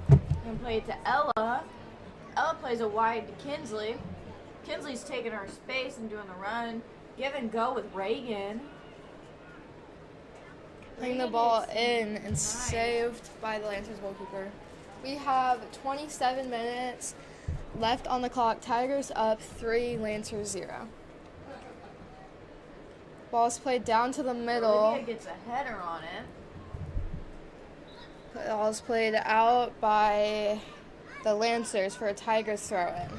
Going to play it to Ella. Ella plays it wide to Kinsley. Kinsley's taking her space and doing the run. Give and go with Reagan. Playing the ball in and saved by the Lancers goalkeeper. We have 27 minutes left on the clock. Tigers up 3, Lancers 0. Ball's played down to the middle. Olivia gets a header on it. Ball's played out by the Lancers for a Tigers throw-in.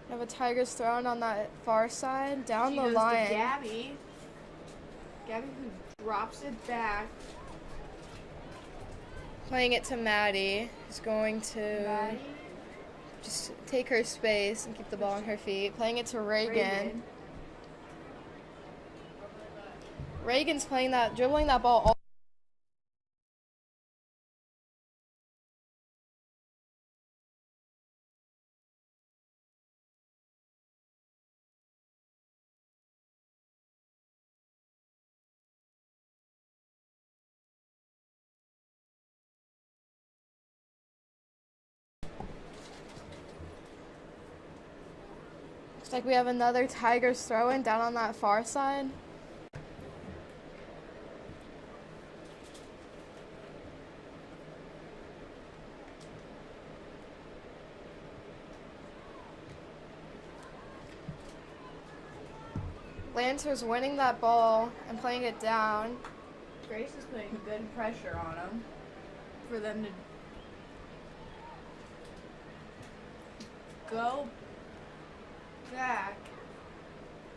We have a Tigers throw-in on that far side, down She the goes line. to Gabby. Gabby who drops it back. Playing it to Maddie, who's going to Maddie. just take her space and keep the ball on her feet. Playing it to Reagan. Reagan's dribbling that ball all. Looks like we have another Tigers throw-in down on that far side. Lancers winning that ball and playing it down. Grace is putting good pressure on them for them to go back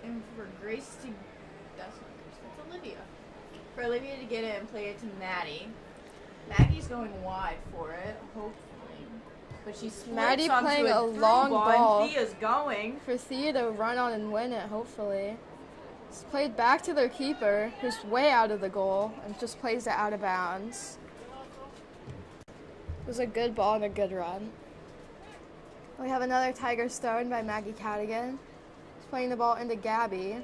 and for Grace to that's not Grace, that's Olivia. For Olivia to get it and play it to Maddie. Maggie's going wide for it, hopefully. But she splits Maddie onto playing a through long ball. and Thea's going. For Thea to run on and win it, hopefully. It's played back to their keeper, who's way out of the goal, and just plays it out of bounds. It was a good ball and a good run. We have another Tigers throw-in by Maggie Cadigan. She's playing the ball into Gabby.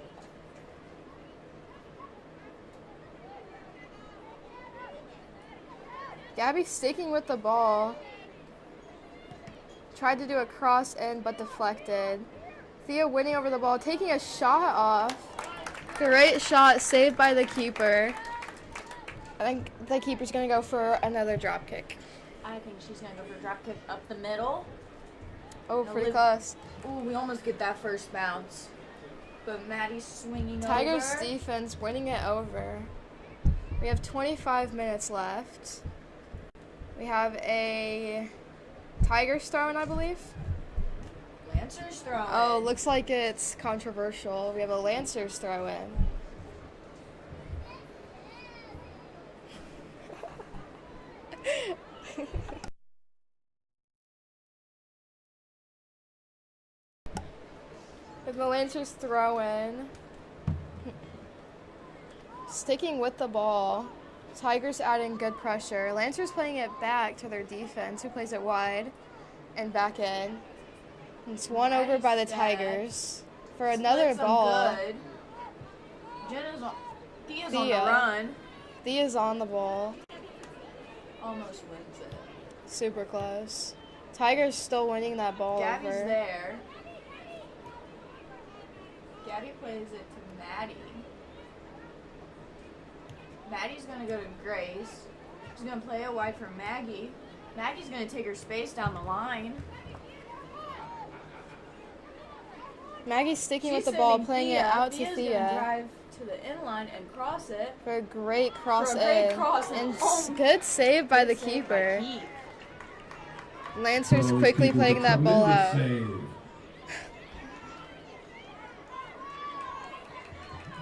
Gabby sticking with the ball. Tried to do a cross in, but deflected. Thea winning over the ball, taking a shot off. Great shot, saved by the keeper. I think the keeper's going to go for another drop kick. I think she's going to go for a drop kick up the middle. Oh, pretty close. Ooh, we almost get that first bounce. But Maddie's swinging Tigers over. defense winning it over. We have 25 minutes left. We have a Tigers throw-in, I believe. Lancers throw-in. Oh, looks like it's controversial. We have a Lancers throw-in. With the Lancers throw-in. Sticking with the ball. Tigers adding good pressure. Lancers playing it back to their defense, who plays it wide and back in. It's one over by the Tigers for another ball. Good. Thea's Thea. on the run. Thea's on the ball. Almost wins it. Super close. Tigers still winning that ball Gabby's over. there. Gabby plays it to Maddie. Maddie's going to go to Grace. She's going to play it wide for Maggie. Maggie's going to take her space down the line. Maggie's sticking She's with the ball, sending playing it Thea. out to Thea's Thea. Gonna drive to the inline and cross it. For a great cross For a great in. cross and home. good save by the Good save keeper. by Keith. Lancers Oh, quickly keeper playing with a that ball tremendous out. save.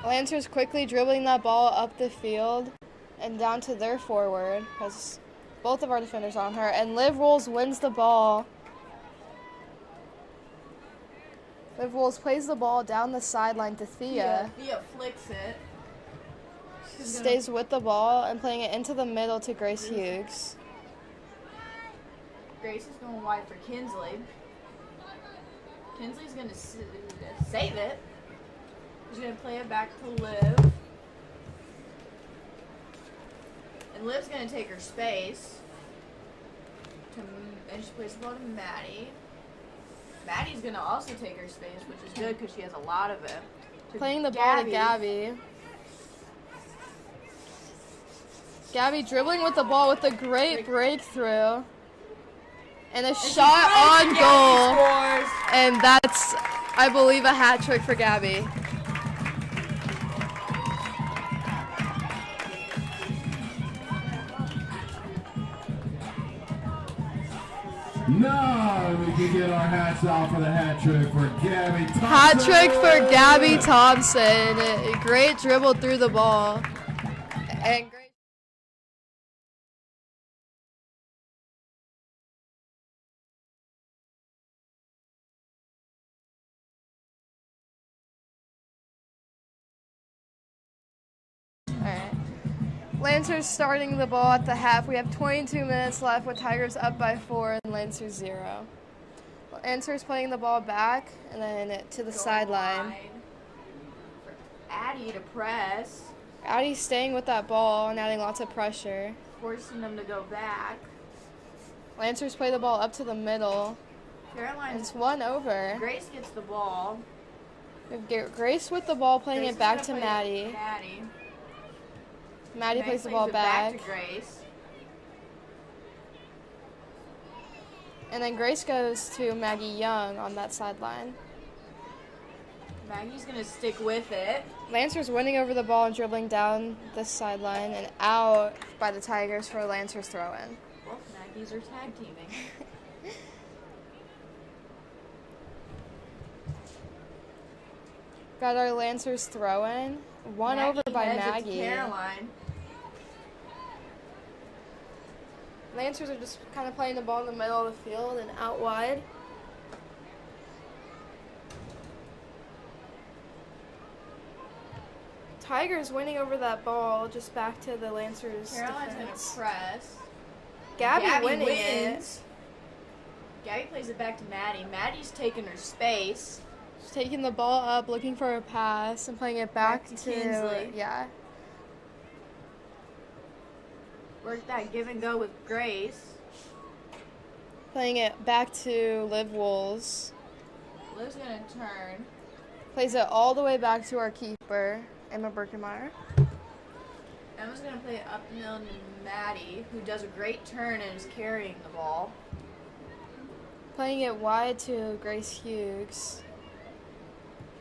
Lancers quickly dribbling that ball up the field and down to their forward, because both of our defenders on her. And Liv Rolls wins the ball. Liv Rolls plays the ball down the sideline to Thea. Thea flicks it. Stays with the ball and playing it into the middle to Grace Hughes. Grace is going wide for Kinsley. Kinsley's going to save it. She's going to play it back to Liv. And Liv's going to take her space. And she plays the ball to Maddie. Maddie's going to also take her space, which is good because she has a lot of it. Playing the ball to Gabby. Gabby dribbling with the ball with a great breakthrough. And a shot on goal. Scores. And that's, I believe, a hat trick for Gabby. Now we can get our hats off for the hat trick for Gabby Thompson. Hat trick for Gabby Thompson. A great dribble through the ball. And great. Alright. Lancers starting the ball at the half. We have 22 minutes left with Tigers up by 4 and Lancers 0. Lancers playing the ball back and then to the sideline. For Addie to press. Addie's staying with that ball and adding lots of pressure. Forcing them to go back. Lancers play the ball up to the middle. Caroline's It's one over. Grace gets the ball. We have Grace with the ball playing Grace it is back gonna to play Maddie. it to Maddie. Maddie Maddie plays the ball it back. to Grace. And then Grace goes to Maggie Young on that sideline. Maggie's gonna stick with it. Lancers winning over the ball and dribbling down this sideline and out by the Tigers for a Lancers throw-in. Both Maggies are tag teaming. Got our Lancers throw-in. One Maggie over by heads it to Maggie. Caroline. Lancers are just kind of playing the ball in the middle of the field and out wide. Tigers winning over that ball, just back to the Lancers Caroline's gonna defense. press. Gabby winning wins. Gabby plays it back to Maddie. Maddie's taking her space. She's taking the ball up, looking for a pass, and playing it back to Kinsley. Yeah. Work that give and go with Grace. Playing it back to Liv Wolves. Liv's gonna turn. Plays it all the way back to our keeper, Emma Birkenmeyer. Emma's gonna play it up the middle to Maddie, who does a great turn and is carrying the ball. Playing it wide to Grace Hughes.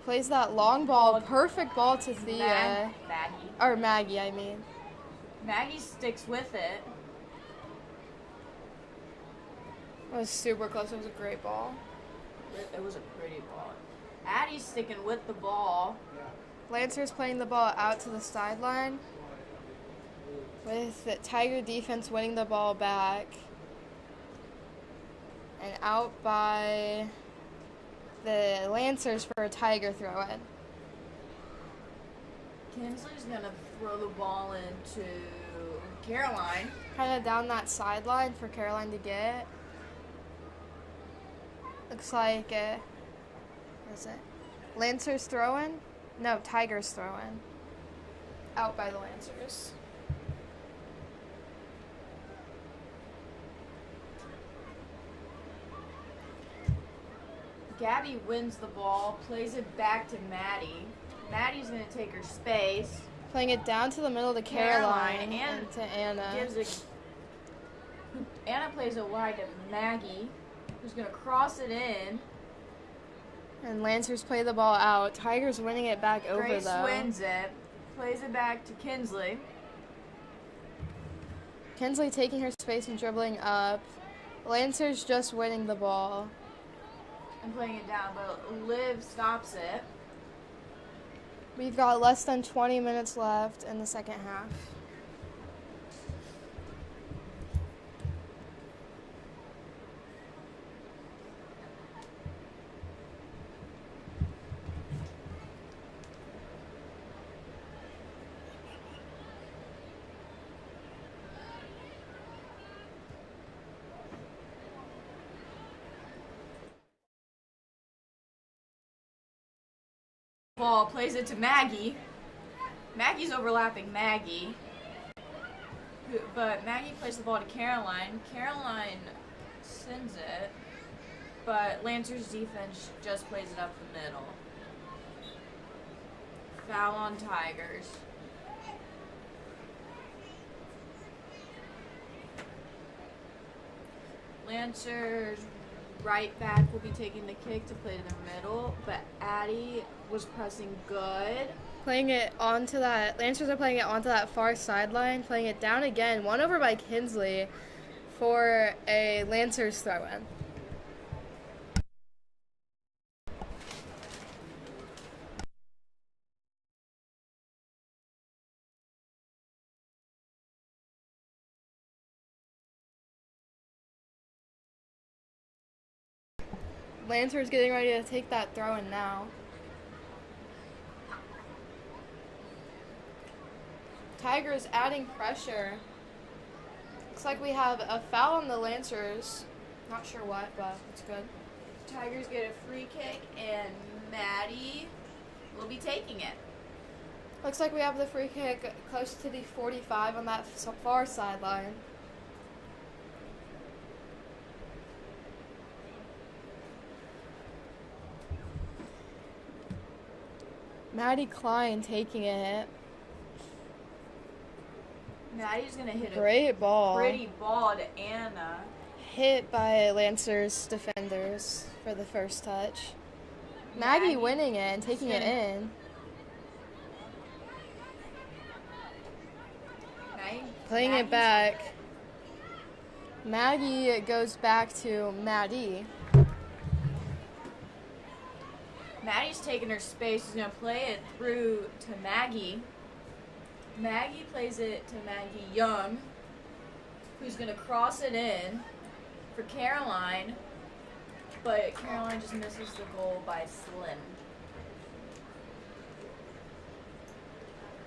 Plays that long ball, perfect ball to Thea. Maggie. Or Maggie, I mean. Maggie sticks with it. It was super close. It was a great ball. It was a pretty ball. Addie's sticking with the ball. Lancers playing the ball out to the sideline. With the Tiger defense winning the ball back. And out by the Lancers for a Tiger throw-in. Kinsley's gonna throw the ball into Caroline. Kind of down that sideline for Caroline to get. Looks like, what is it? Lancers throw-in? No, Tigers throw-in. Out by the Lancers. Gabby wins the ball, plays it back to Maddie. Maddie's gonna take her space. Playing it down to the middle to Caroline and to Anna. Anna plays it wide to Maggie, who's gonna cross it in. And Lancers play the ball out. Tigers winning it back over Grace though. wins it, plays it back to Kinsley. Kinsley taking her space and dribbling up. Lancers just winning the ball. And playing it down, but Liv stops it. We've got less than 20 minutes left in the second half. Ball plays it to Maggie. Maggie's overlapping Maggie. But Maggie plays the ball to Caroline. Caroline sends it. But Lancer's defense just plays it up the middle. Foul on Tigers. Lancers right back will be taking the kick to play to the middle, but Addie was pressing good. Playing it onto that, Lancers are playing it onto that far sideline, playing it down again, one over by Kinsley for a Lancers throw-in. Lancers getting ready to take that throw-in now. Tigers adding pressure. Looks like we have a foul on the Lancers. Not sure what, but it's good. Tigers get a free kick, and Maddie will be taking it. Looks like we have the free kick close to the 45 on that far sideline. Maddie Klein taking it. Maddie's going to hit Great ball. Pretty ball to Anna. Hit by Lancers defenders for the first touch. Maggie winning it and taking it in. Playing it back. Maggie goes back to Maddie. Maddie's taking her space. She's going to play it through to Maggie. Maggie plays it to Maggie Young, who's going to cross it in for Caroline, but Caroline just misses the goal by Slim.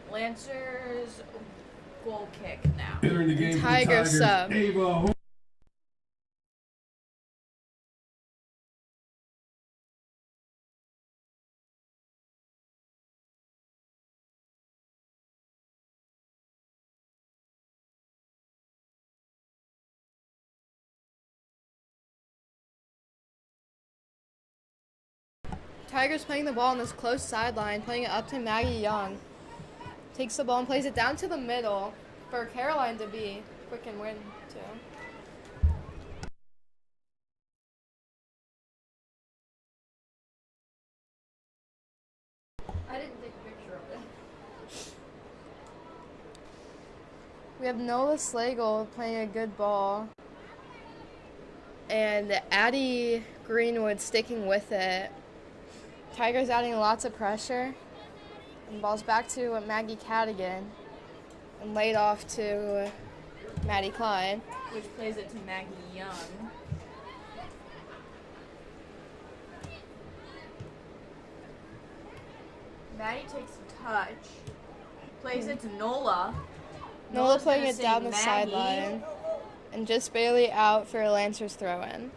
Lancers goal kick now. Entering the game for the Tiger Tigers, sub. Ava Tigers playing the ball on this close sideline, playing it up to Maggie Young. Takes the ball and plays it down to the middle for Caroline to be quick and win too. I didn't take a picture of it. We have Nola Slagle playing a good ball. And Addie Greenwood sticking with it. Tigers adding lots of pressure. And ball's back to Maggie Cadigan. And laid off to Maddie Klein. Which plays it to Maggie Young. Maddie takes a touch. Plays it to Nola. Nola Nola's playing gonna it say down the Maggie. sideline. And just barely out for a Lancers throw-in.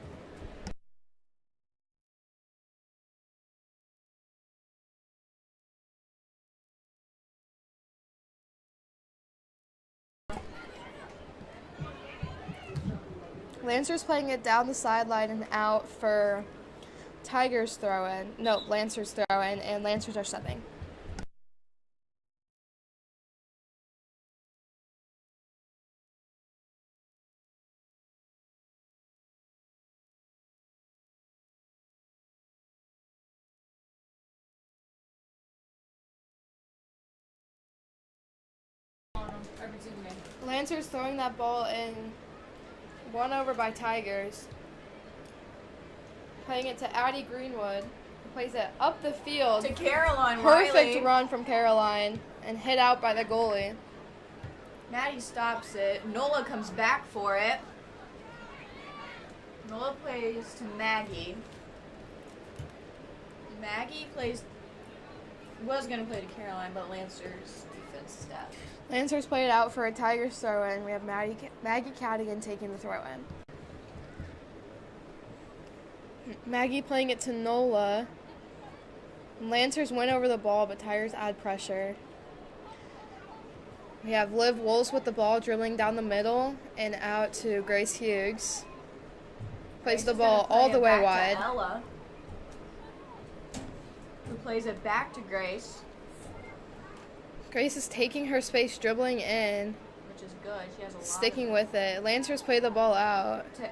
Lancers playing it down the sideline and out for Tigers throw-in. No, Lancers throw-in, and Lancers are subbing. Lancers throwing that ball in, won over by Tigers. Playing it to Addie Greenwood, who plays it up the field. To Caroline Perfect Wiley. run from Caroline and hit out by the goalie. Maddie stops it. Nola comes back for it. Nola plays to Maggie. Maggie was going to play to Caroline, but Lancers defense stepped. Lancers played out for a Tigers throw-in. We have Maggie Cadigan taking the throw-in. Maggie playing it to Nola. Lancers win over the ball, but Tigers add pressure. We have Liv Wolves with the ball, dribbling down the middle and out to Grace Hughes. Plays the ball all the way wide. Ella, who plays it back to Grace, Grace is taking her space, dribbling in, which is good. She has a lot sticking of with it. Lancers play the ball out. to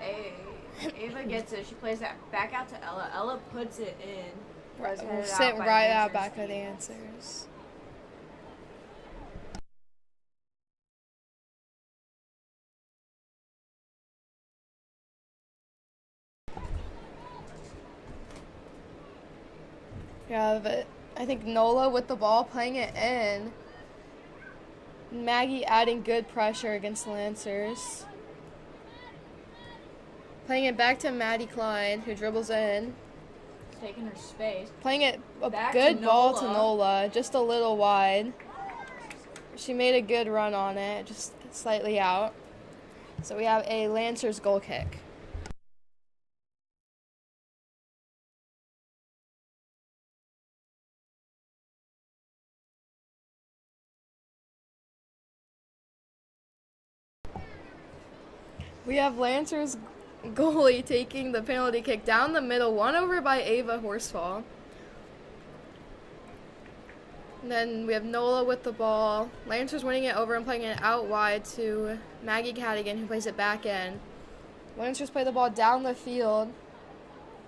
Ava gets it. She plays that back out to Ella. Ella puts it in. We'll Headed sit by right out Lancers back of the team. answers. We have, I think, Nola with the ball playing it in. Maggie adding good pressure against the Lancers. Playing it back to Maddie Klein, who dribbles in. Taking her space. Playing it a Back good to ball to Nola. Nola, just a little wide. She made a good run on it, just slightly out. So we have a Lancers goal kick. We have Lancers goalie taking the penalty kick down the middle, won over by Ava Horsfall. And then we have Nola with the ball. Lancers winning it over and playing it out wide to Maggie Cadigan, who plays it back in. Lancers play the ball down the field.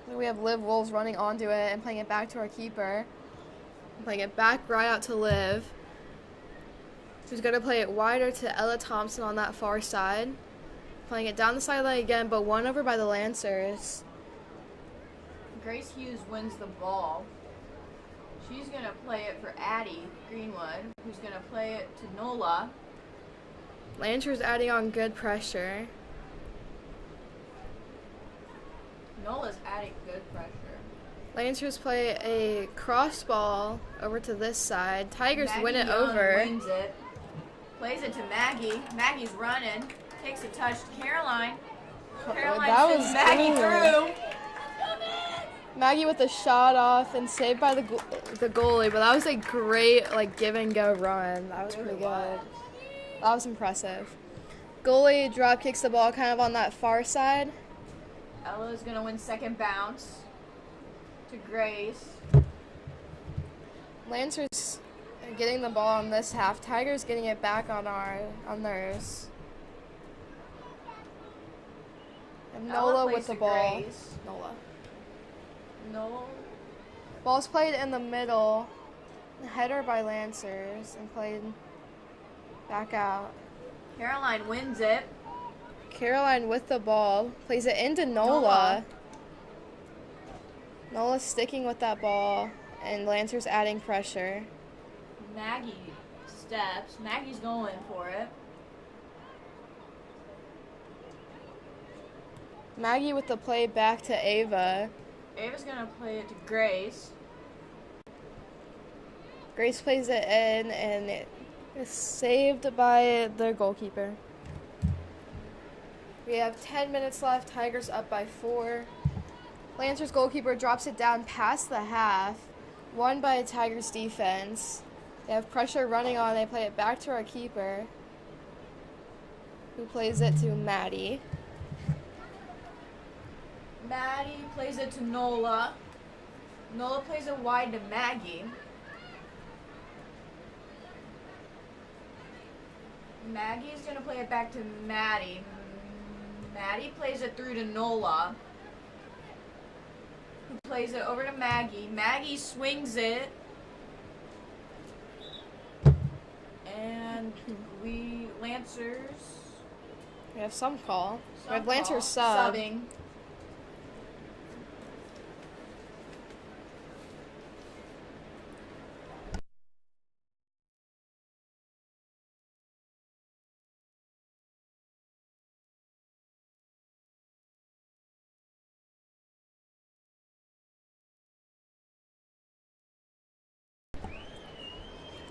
Then we have Liv Wolves running onto it and playing it back to our keeper. Playing it back right out to Liv, who's going to play it wider to Ella Thompson on that far side. Playing it down the sideline again, but won over by the Lancers. Grace Hughes wins the ball. She's going to play it for Addie Greenwood, who's going to play it to Nola. Lancers adding on good pressure. Nola's adding good pressure. Lancers play a cross ball over to this side. Tigers Maggie win it Young over. Wins it. Plays it to Maggie. Maggie's running. Takes a touch to Caroline. Caroline that sends was Maggie good. through. Maggie with a shot off and saved by the goalie, but that was a great give and go run. That was pretty good. That was impressive. Goalie drop kicks the ball kind of on that far side. Ella's going to win second bounce to to Grace. Lancers are getting the ball on this half. Tigers getting it back on theirs. And Ella Nola plays with the to ball. Grace. Nola. No. Ball's played in the middle. Header by Lancers and played back out. Caroline wins it. Caroline with the ball. Plays it into Nola. Nola's sticking with that ball. And Lancers adding pressure. Maggie steps. Maggie's going for it. Maggie with the play back to Ava. Ava's gonna play it to Grace. Grace plays it in, and it is saved by the goalkeeper. We have 10 minutes left. Tigers up by 4. Lancers goalkeeper drops it down past the half. Won by Tigers defense. They have pressure running on. They play it back to our keeper, who plays it to Maddie. Maddie plays it to Nola. Nola plays it wide to Maggie. Maggie's gonna play it back to Maddie. Maddie plays it through to Nola, who plays it over to Maggie. Maggie swings it. And Lancers. We have some call. Some We have Lancers call, sub. subbing.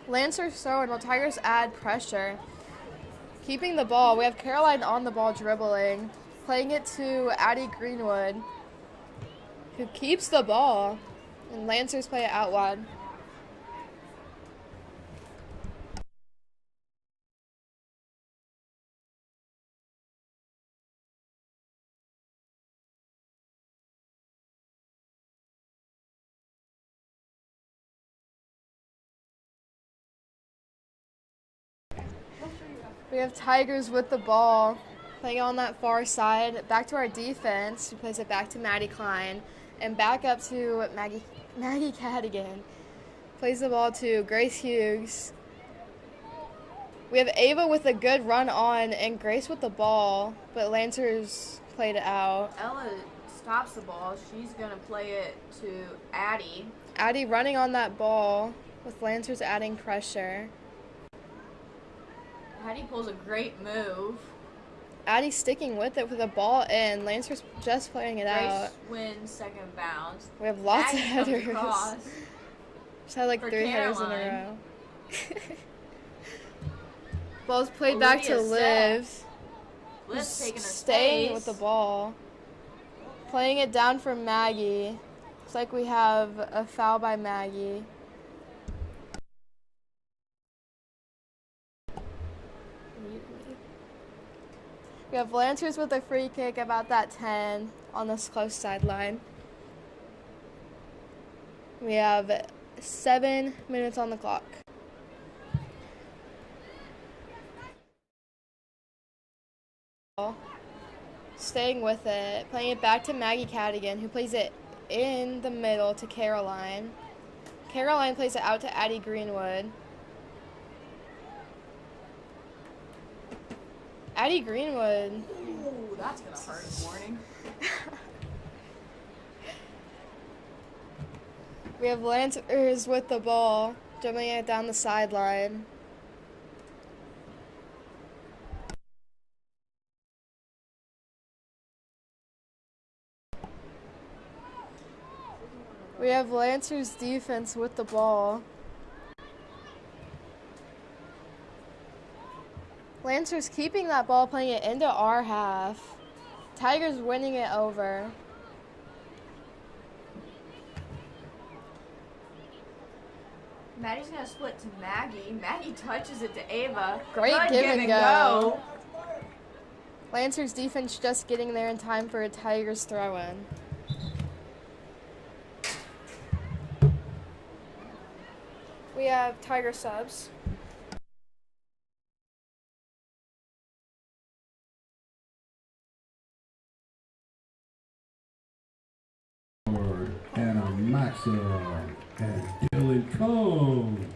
Lancers throwing while Tigers add pressure. Keeping the ball. We have Caroline on the ball dribbling. Playing it to Addie Greenwood, who keeps the ball. And Lancers play it out wide. We have Tigers with the ball, playing on that far side. Back to our defense, who plays it back to Maddie Klein, and back up to Maggie Cadigan. Plays the ball to Grace Hughes. We have Ava with a good run on, and Grace with the ball, but Lancers played it out. Ella stops the ball. She's gonna play it to Addie. Addie running on that ball, with Lancers adding pressure. Addie pulls a great move. Addie sticking with it with the ball in. Lancers just playing it out. Grace wins second bounce. We have lots Maggie of comes headers. across. Just had like For 3 headers in a Caroline. row. Ball's played back to Olivia Liv. Liv's taking a Staying space. with the ball. Playing it down for Maggie. Looks like we have a foul by Maggie. We have Lancers with a free kick about that 10 on this close sideline. We have 7 minutes on the clock. Staying with it, playing it back to Maggie Cadigan, who plays it in the middle to Caroline. Caroline plays it out to Addie Greenwood. Addie Greenwood. Ooh, that's gonna hurt this morning. We have Lancers with the ball, dribbling it down the sideline. We have Lancers defense with the ball. Lancers keeping that ball, playing it into our half. Tigers winning it over. Maddie's gonna split to Maggie. Maggie touches it to Ava. Great Good give and go. Lancers defense just getting there in time for a Tigers throw-in. We have Tiger subs. Anna Maxim and Dylan Cone.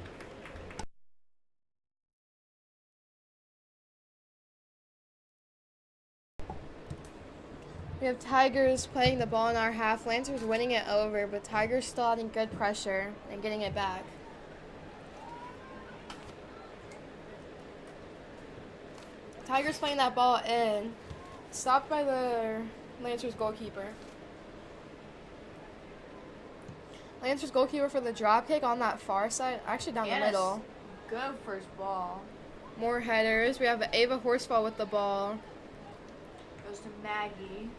We have Tigers playing the ball in our half. Lancers winning it over, but Tigers still having good pressure and getting it back. Tigers playing that ball in. Stopped by the Lancers goalkeeper. Lancers goalkeeper for the drop kick on that far side, actually down the middle. Good first ball. More headers. We have Ava Horsfall with the ball. Goes to Maggie.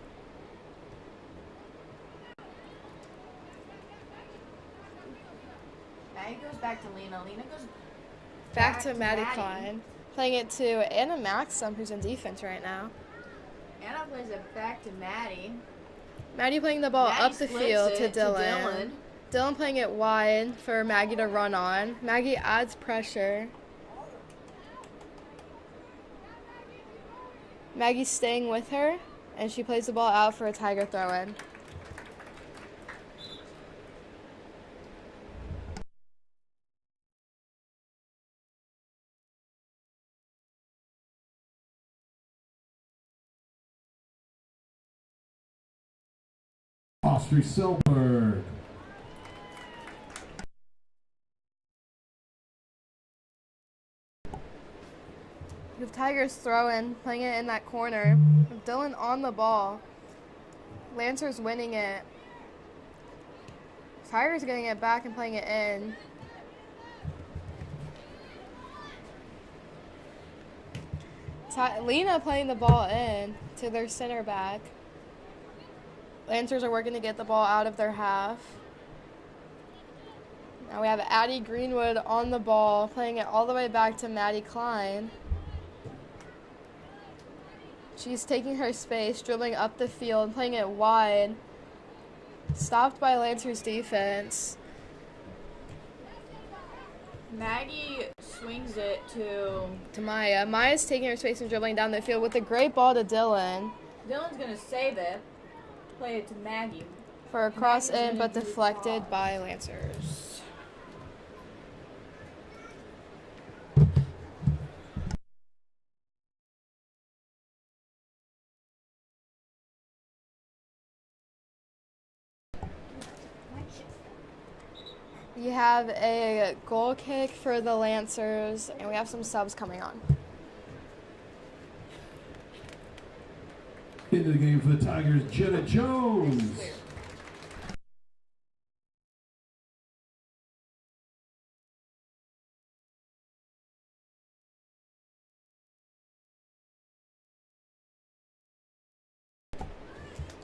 Maggie goes back to Lena. Lena goes Back to Maddie Klein. Playing it to Anna Maxim, who's in defense right now. Anna plays it back to Maddie. Maddie playing the ball Maddie up the splits field to it Dylan. Dylan playing it wide for Maggie to run on. Maggie adds pressure. Maggie's staying with her, and she plays the ball out for a Tiger throw-in. Austria Selberg. We have Tigers throw-in, playing it in that corner. With Dylan on the ball. Lancers winning it. Tigers getting it back and playing it in. Lena playing the ball in to their center back. Lancers are working to get the ball out of their half. Now we have Addie Greenwood on the ball, playing it all the way back to Maddie Klein. She's taking her space, dribbling up the field, playing it wide. Stopped by Lancers defense. Maggie swings it to Maya. Maya's taking her space and dribbling down the field with a great ball to Dylan. Dylan's going to save it. Play it to Maggie. For a cross in, but deflected by Lancers. You have a goal kick for the Lancers, and we have some subs coming on. Into the game for the Tigers, Jenna Jones.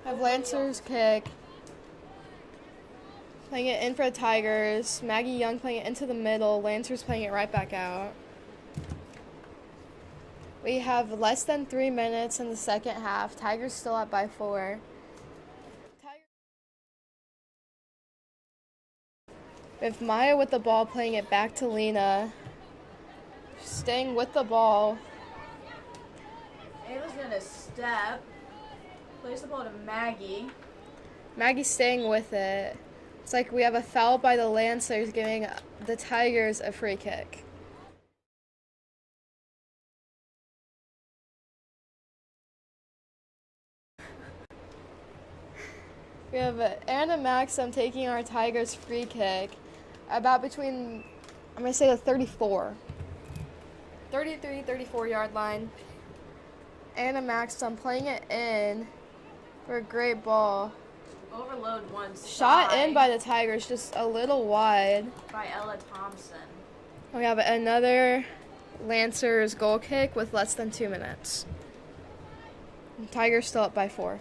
Have Lancers kick. Playing it in for the Tigers. Maggie Young playing it into the middle. Lancers playing it right back out. We have less than 3 minutes in the second half. Tigers still up by 4. We have Maya with the ball, playing it back to Lena. Staying with the ball. Ava's going to step. Plays the ball to Maggie. Maggie's staying with it. It's like we have a foul by the Lancers, giving the Tigers a free kick. We have Anna Maxim taking our Tigers free kick about between, I'm going to say the 34. 33, 34 yard line. Anna Maxim playing it in for a great ball. Overload one Shot side in by the Tigers, just a little wide. by Ella Thompson. We have another Lancers goal kick with less than 2 minutes. And Tigers still up by 4.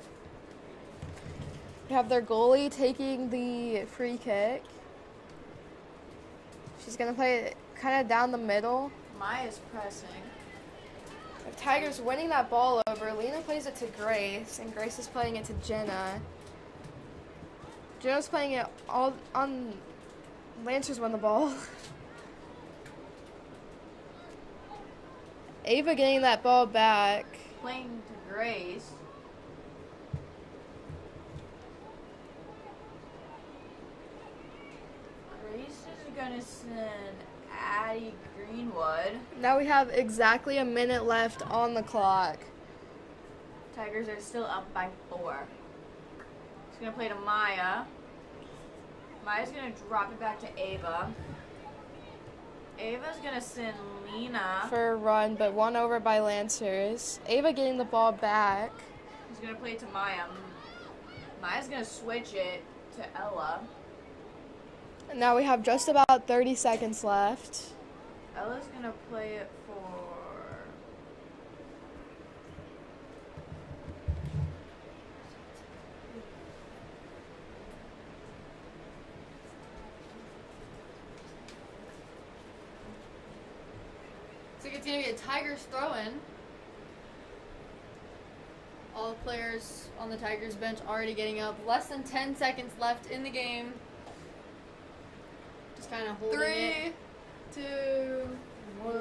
We have their goalie taking the free kick. She's going to play it kind of down the middle. Maya's pressing. The Tigers winning that ball over. Lena plays it to Grace, and Grace is playing it to Jenna. Jenna's playing it all on. Lancers won the ball. Ava getting that ball back. Playing to Grace. Grace is gonna send Addie Greenwood. Now we have exactly a minute left on the clock. Tigers are still up by 4. She's gonna play to Maya. Maya's gonna drop it back to Ava. Ava's gonna send Lena. For a run, but won over by Lancers. Ava getting the ball back. She's gonna play to Maya. Maya's gonna switch it to Ella. And now we have just about 30 seconds left. Ella's gonna play it for. So it's going to be a Tigers throw-in. All the players on the Tigers bench already getting up. Less than 10 seconds left in the game. Just kind of holding it. 3, 2, 1.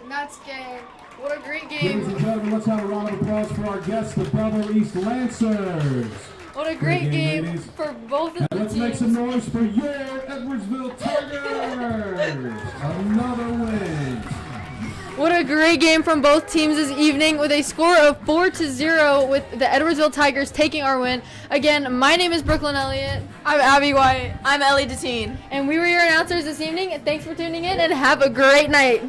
And that's game. What a great Ladies game. and gentlemen, let's have a round of applause for our guests, the Belleville East Lancers. What a great game ladies. for both of And the let's make teams. some noise for your Edwardsville Tigers. Another win. What a great game from both teams this evening with a score of 4-0 with the Edwardsville Tigers taking our win. Again, my name is Brooklyn Elliott. I'm Abby White. I'm Ellie Deteen. And we were your announcers this evening. Thanks for tuning in and have a great night.